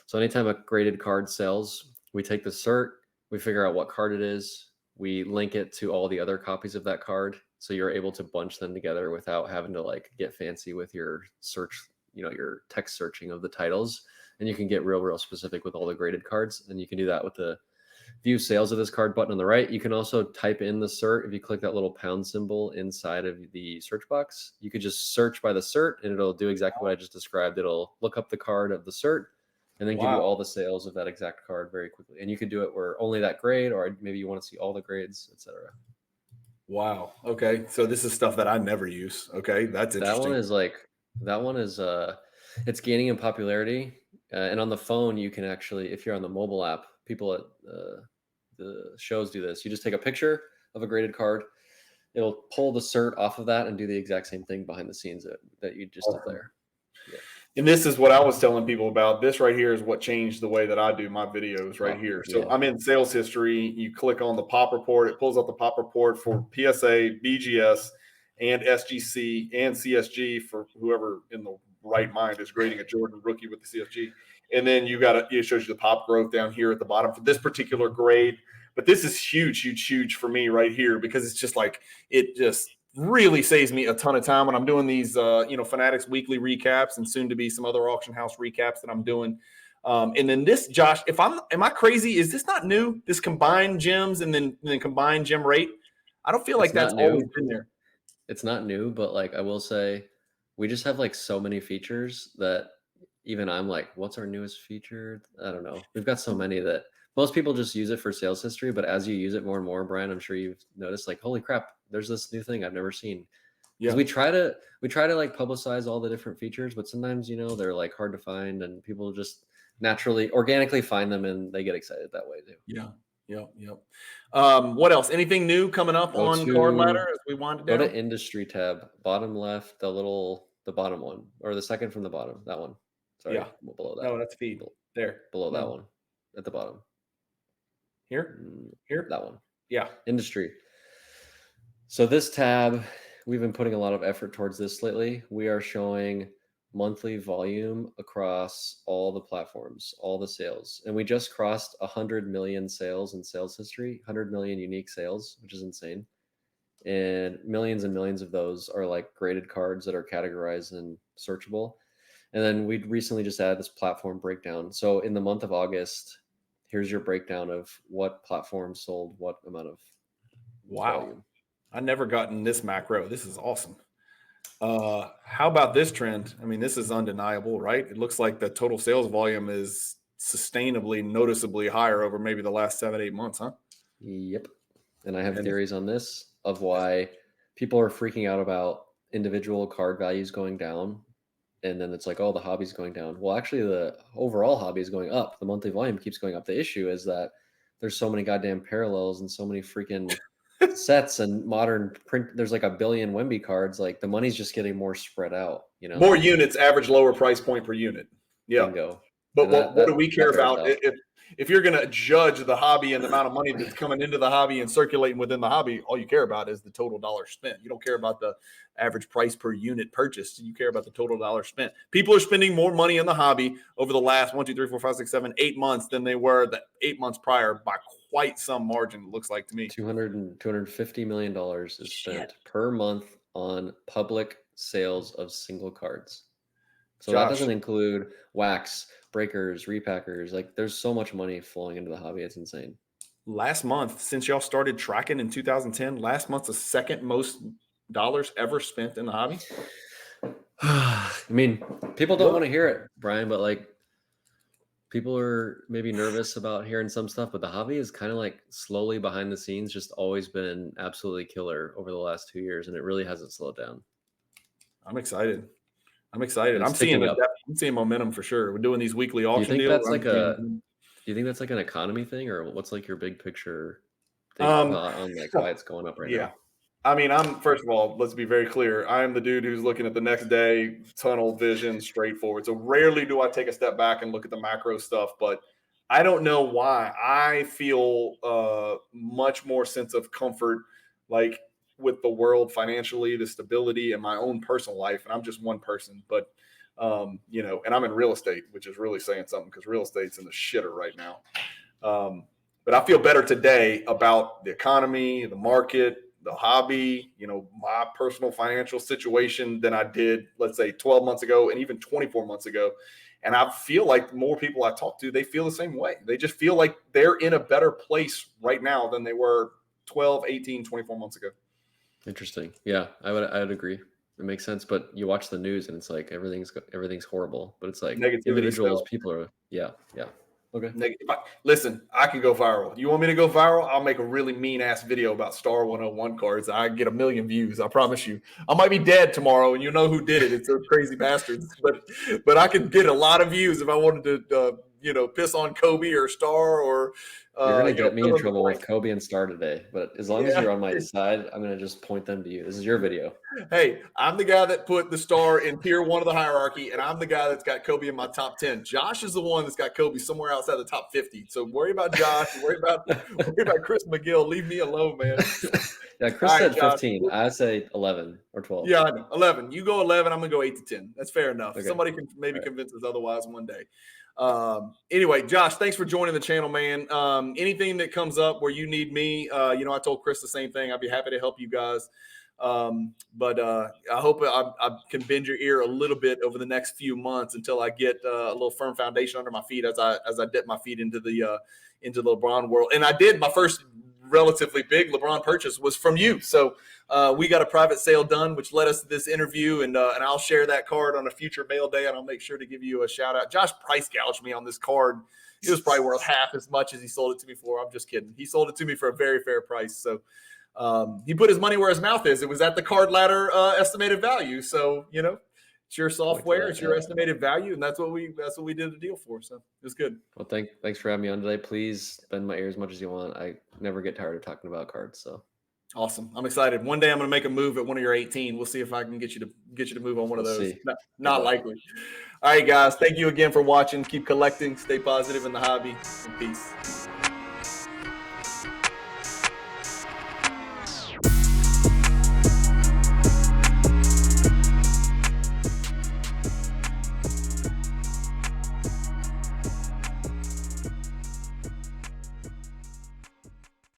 So anytime a graded card sells, we take the cert, we figure out what card it is, we link it to all the other copies of that card, so you're able to bunch them together without having to like get fancy with your search, your text searching of the titles. And you can get real specific with all the graded cards. And you can do that with the view sales of this card button on the right. You can also type in the cert. If you click that little pound symbol inside of the search box, you could just search by the cert, and it'll do exactly what I just described. It'll look up the card of the cert and then give you all the sales of that exact card very quickly. And you could do it where only that grade, or maybe you want to see all the grades, etc. Wow. Okay. So this is stuff that I never use. Okay. That's interesting. That one is it's gaining in popularity. And on the phone, you can actually, if you're on the mobile app, people at the shows do this. You just take a picture of a graded card. It'll pull the cert off of that and do the exact same thing behind the scenes that you just did there. And this is what I was telling people about. This right here is what changed the way that I do my videos right Wow. here. So Yeah. I'm in sales history. You click on the pop report. It pulls up the pop report for PSA, BGS, and SGC and CSG for whoever in the right mind is grading a Jordan rookie with the CSG. And then it shows you the pop growth down here at the bottom for this particular grade. But this is huge, huge, huge for me right here because it's just like it just really saves me a ton of time when I'm doing these, Fanatics weekly recaps and soon to be some other auction house recaps that I'm doing. And then this, Josh, am I crazy? Is this not new? This combined gems and then combined gem rate? I don't feel like that's always been there. It's not new, but like I will say, we just have like so many features that even I'm like, what's our newest feature? I don't know. We've got so many that most people just use it for sales history, but as you use it more and more, Brian, I'm sure you've noticed like, holy crap, there's this new thing I've never seen. Because we try to like publicize all the different features, but sometimes they're like hard to find, and people just naturally, organically find them, and they get excited that way too. Yeah. Yep. What else? Anything new coming up on Cardladder as we wind it down? Go to industry tab, bottom left, the bottom one, or the second from the bottom, that one. Sorry, below that. No, that's feed. There. Below that one, at the bottom. Here? That one. Yeah. Industry. So this tab, we've been putting a lot of effort towards this lately. We are showing monthly volume across all the platforms, all the sales. And we just crossed 100 million sales in sales history, 100 million unique sales, which is insane. And millions of those are like graded cards that are categorized and searchable. And then we recently just added this platform breakdown. So in the month of August, here's your breakdown of what platforms sold what amount of volume. I never gotten this macro. This is awesome. How about this trend? I mean, this is undeniable, right? It looks like the total sales volume is sustainably, noticeably higher over maybe the last 7-8 months, huh? Yep. And I have theories on this of why people are freaking out about individual card values going down. And then it's like, oh, the hobby's going down. Well, actually, the overall hobby is going up. The monthly volume keeps going up. The issue is that there's so many goddamn parallels and so many freaking sets and modern print. There's like 1 billion Wemby cards. Like the money's just getting more spread out. More units, average lower price point per unit. Yeah. Bingo. But what do we care about? If you're going to judge the hobby and the amount of money that's coming into the hobby and circulating within the hobby, all you care about is the total dollars spent. You don't care about the average price per unit purchased. You care about the total dollars spent. People are spending more money in the hobby over the last 1, 2, 3, 4, 5, 6, 7, 8 months than they were the 8 months prior by quite some margin, it looks like to me. $250 million is spent per month on public sales of single cards. So that doesn't include wax, breakers, repackers. Like there's so much money flowing into the hobby. It's insane. Last month, since y'all started tracking in 2010, last month's the second most dollars ever spent in the hobby. I mean, people don't want to hear it, Brian, but like people are maybe nervous about hearing some stuff, but the hobby is kind of like slowly behind the scenes, just always been absolutely killer over the last 2 years. And it really hasn't slowed down. I'm excited. I'm seeing momentum for sure. We're doing these weekly auction deals. Do you think that's like an economy thing, or what's like your big picture thing on like why it's going up right now? I mean, first of all, let's be very clear. I am the dude who's looking at the next day, tunnel vision, straightforward. So rarely do I take a step back and look at the macro stuff, but I don't know why. I feel much more sense of comfort, like with the world financially, the stability, and my own personal life. And I'm just one person, but and I'm in real estate, which is really saying something because real estate's in the shitter right now. But I feel better today about the economy, the market, the hobby, my personal financial situation than I did, let's say 12 months ago and even 24 months ago. And I feel like the more people I talk to, they feel the same way. They just feel like they're in a better place right now than they were 12, 18, 24 months ago. Interesting. Yeah, I would agree. It makes sense, but you watch the news and it's like everything's horrible. But it's like individuals, people are okay. Listen, I can go viral. You want me to go viral? I'll make a really mean ass video about Star 101 cards. I get 1 million views. I promise you. I might be dead tomorrow, and you know who did it. It's those crazy bastards. But I could get a lot of views if I wanted to, piss on Kobe or Star or You're gonna You know, get me fill in in the trouble with blank. Kobe and Star today, but as long as Yeah. you're on my side, I'm gonna just point them to you. This is your video. Hey, I'm the guy that put the Star in tier 1 of the hierarchy, and I'm the guy that's got Kobe in my top 10. Josh is the one that's got Kobe somewhere outside the top 50. So worry about Josh. Worry about Chris McGill. Leave me alone, man. Yeah, Chris All right, said Josh. 15. I say 11 or 12. Yeah, I know. 11. You go 11. I'm going to go 8 to 10. That's fair enough. Okay. Somebody can maybe All right. convince us otherwise one day. Anyway, Josh, thanks for joining the channel, man. Anything that comes up where you need me, I told Chris the same thing. I'd be happy to help you guys. But I hope I can bend your ear a little bit over the next few months until I get a little firm foundation under my feet as I dip my feet into the LeBron world. And I did my first relatively big LeBron purchase was from you. So we got a private sale done, which led us to this interview, and I'll share that card on a future mail day, and I'll make sure to give you a shout out. Josh price gouged me on this card. It was probably worth half as much as he sold it to me for. I'm just kidding. He sold it to me for a very fair price. So he put his money where his mouth is. It was at the Cardladder estimated value. So, it's your software, it's your estimated value, and that's what we did the deal for. So it was good. Well, thanks for having me on today. Please bend my ear as much as you want. I never get tired of talking about cards. So awesome. I'm excited. One day I'm going to make a move at one of your 18. We'll see if I can get you to move on one of those. Not likely. All right, guys. Thank you again for watching. Keep collecting. Stay positive in the hobby. And peace.